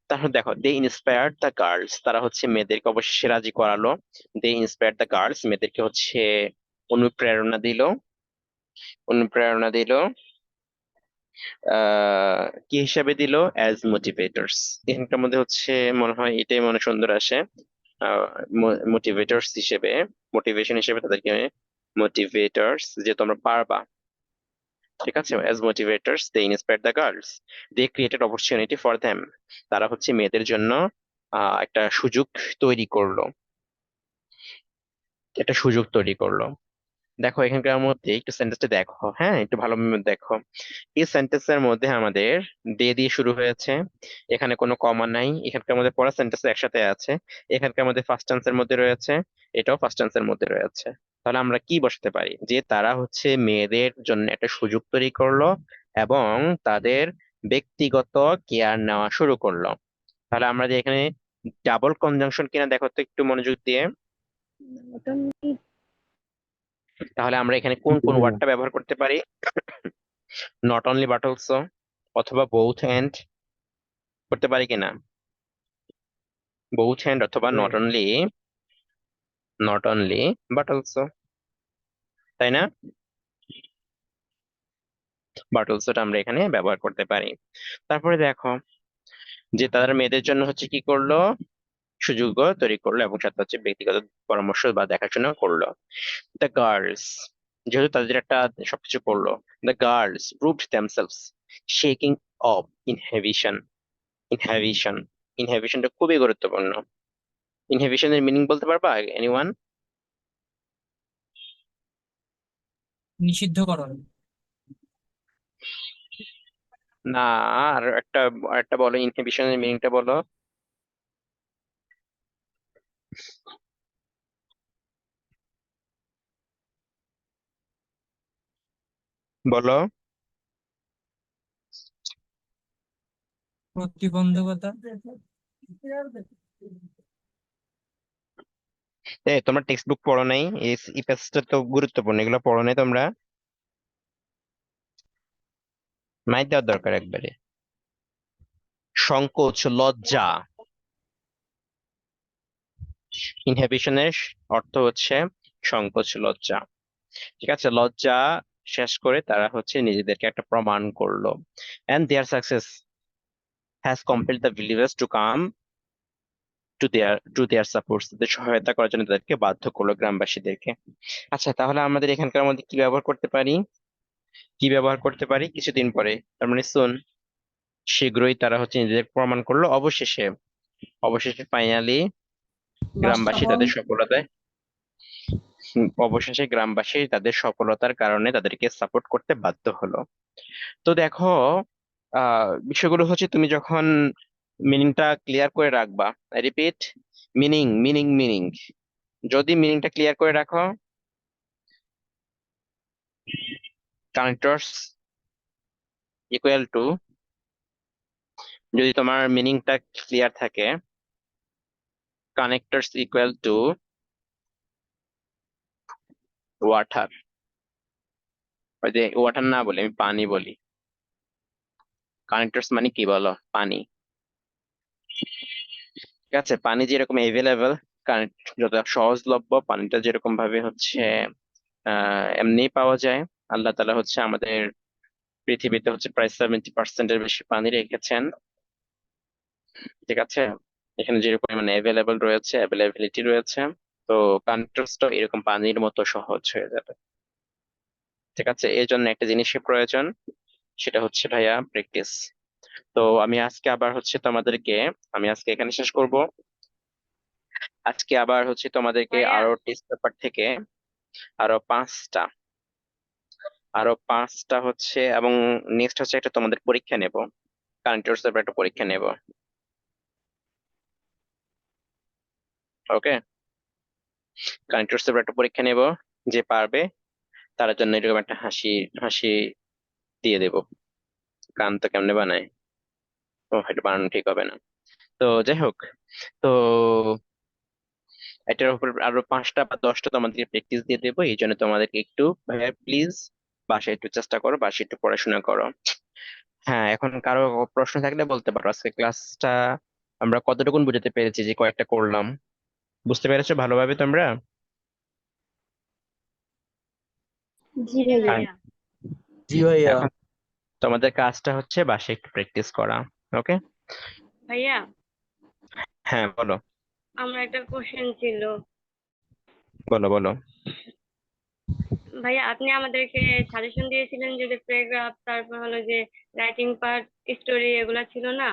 তাহলে দেখো, দে ইন্সপায়ার্ড দ্য গার্লস, তারা হচ্ছে মেয়েদেরকে অবশেষে রাজি করালো। দে ইন্সপায়ার্ড দ্য গার্লস, মেয়েদেরকে হচ্ছে অনুপ্রেরণা দিল। অনুপ্রেরণা দিল কি হিসাবে দিল? অ্যাজ মোটিভেটরস। এখানকার মধ্যে হচ্ছে মনে হয় এটাই মনে সুন্দর আসে, মোটিভেটরস হিসেবে, মোটিভেশন হিসেবে তাদেরকে, মোটিভেটরস যে তোমরা পারবা। ঠিক আছে, as motivators they inspire the girls, they created opportunity for them, তারা হচ্ছে মেয়েদের জন্য একটা সুযোগ তৈরি করলো, একটা সুযোগ তৈরি করলো। দেখো এখানকার মধ্যে একটু সেন্টেন্সটা দেখো, হ্যাঁ একটু ভালোভাবে দেখো। এই সেন্টেন্সের মধ্যে আমাদের দে দিয়ে শুরু হয়েছে, এখানে কোনো কমা নাই, এখানকার মধ্যে পড়া সেন্টেন্স একসাথে আছে, এখানকার মধ্যে ফার্স্ট টেন্সের মধ্যে রয়েছে, এটাও ফার্স্ট টেন্সের মধ্যে রয়েছে। তাহলে আমরা কি বসাতে পারি? যে তারা হচ্ছে মেয়েদের জন্য একটা সুযোগ তৈরি করলো এবং তাদের ব্যক্তিগত কেয়ার নেওয়া শুরু করলো। তাহলে আমরা যে এখানে ডাবল কনজাংশন কিনা দেখো তো একটু মনোযোগ দিয়ে। ওটা তাহলে আমরা এখানে কোন জি কোন ভাইয়া। ওয়ার্ডটা ব্যবহার করতে পারি? নট অনলি বাট অলসো, অথবা বোথ এন্ড, করতে পারি কিনা? বোথ এন্ড অথবা জি নট ভাইয়া। Only, not only but also, তাই না? বাট অলসোটা আমরা এখানে ব্যবহার করতে পারি। তারপরে দেখো যে তারা মেয়েদের জন্য হচ্ছে কি করলো? সুযোগও তৈরি করলো এবং সাথে হচ্ছে ব্যক্তিগত পরামর্শ বা দেখাশোনা করলো। দ্য গার্লস, যেহেতু তাদের একটা সবকিছু করলো, the girls proved themselves shaking off inhibition. Inhibition, ইনহেবিশনটা খুবই গুরুত্বপূর্ণ। ইনহেবিশনের মিনিং বলতে পারবা এনিওয়ান? নিষিদ্ধকরণ। না, আর একটা বলো, ইনহিবিশনের মিনিংটা বলো। বলো। প্রতিবন্ধকতা। তোমরা টেক্সট বুক পড়ো নাই? এই প্যাসেজটা তো গুরুত্বপূর্ণ, এগুলো পড়ো নাই তোমরা? মাইর দেওয়ার দরকার একবারে। সংকোচ, লজ্জা। ইনহিবিশনের অর্থ হচ্ছে সংকোচ, লজ্জা। ঠিক আছে, লজ্জা শেষ করে তারা হচ্ছে নিজেদেরকে একটা প্রমাণ করলো। And their success has compelled the believers to come to their supports, তাদের সহায়তা করার জন্য তাদেরকে বাধ্য করলো, গ্রামবাসীদেরকে। আচ্ছা, তাহলে আমাদের এখানকার মধ্যে কি ব্যবহার করতে পারি? কি ব্যবহার করতে পারি? কিছুদিন পরে, তার মানে সুন, শীঘ্রই তারা হচ্ছে নিজেদের প্রমাণ করলো, অবশেষে, অবশেষে ফাইনালি লাস্টটা গ্রামবাসী বল। তাদের সফলতায়, অবশেষে গ্রামবাসী তাদের সফলতার কারণে তাদেরকে সাপোর্ট করতে বাধ্য হলো। তো দেখো, বিষয়গুলো হচ্ছে তুমি যখন মিনিংটা ক্লিয়ার করে রাখবা, রিপিট, মিনিং মিনিং মিনিং, যদি মিনিংটা ক্লিয়ার করে রাখো, কানেক্টরস ইকুয়াল টু, যদি তোমার মিনিংটা ক্লিয়ার থাকে, কানেক্টরস ইকুয়াল টু ওয়াটার। ওই যে ওয়াটার না বলে আমি পানি বলি, কানেক্টরস মানে কি বলো? পানি। ঠিক আছে, পানি যেরকম এভেলেবেল, কারেন্ট যত সহজলভ্য, পানিটা যেরকম ভাবে হচ্ছে এমনি পাওয়া যায়। আল্লাহ তাআলা হচ্ছে আমাদের পৃথিবীতে হচ্ছে প্রায় 70%-এর বেশি পানি রেখেছেন। ঠিক আছে, এখানে যে পরিমাণে অ্যাভেলেবল রয়েছে, অ্যাভেলেবিলিটি রয়েছে, তো কন্ট্রাস্টও এরকম পানির মতো সহজ হয়ে যাবে। ঠিক আছে, এই জন্য একটা জিনিসের প্রয়োজন, সেটা হচ্ছে ভাইয়া প্র্যাকটিস। তো আমি আজকে আবার হচ্ছে তোমাদেরকে, আমি আজকে এখানে শেষ করব। আজকে আবার হচ্ছে তোমাদেরকে ভাইয়া, আরো টেস্ট পেপার থেকে আরো পাঁচটা, আরো পাঁচটা হচ্ছে, এবং নেক্সট হচ্ছে একটা তোমাদের পরীক্ষা নেব, কারেন্ট অ্যাফেয়ার্স এর একটা পরীক্ষা নেব। ওকে, কারেন্ট অ্যাফেয়ার্স এর একটা পরীক্ষা নেব, যে পারবে তার জন্য এরকম একটা হাসি, হাসি দিয়ে দেব। কান তো কেমনে বানায়, ও এটা বানানো ঠিক হবে না। তো যাই হোক, তো এটার উপর আরো 5টা বা 10টা তোমাদেরকে প্র্যাকটিস দিয়ে দেবো, এই জন্য তোমাদেরকে একটু ভাইয়া প্লিজ বাসায় একটু চেষ্টা করো, বাসায় একটু পড়াশোনা করো। হ্যাঁ, এখন কারো প্রশ্ন থাকলে বলতে পারো। আজকে ক্লাসটা আমরা কতটুকুন বুঝাতে পেরেছি, যে কয়েকটা করলাম, বুঝতে পেরেছো ভালোভাবে তোমরা? জি ভাইয়া। আর জি ভাইয়া। এখন তোমাদের কাজটা হচ্ছে বাসায় একটু প্র্যাকটিস করা। ওকে? ভাইয়া, হ্যাঁ, বলো আমার একটা কোশ্চেন ছিল। বলো বলো। ভাইয়া, আপনি আমাদেরকে সাজেশন দিয়েছিলেন যে প্যারাগ্রাফ, তারপর হলো যে রাইটিং পার্ট, স্টোরি, এগুলা ছিল না?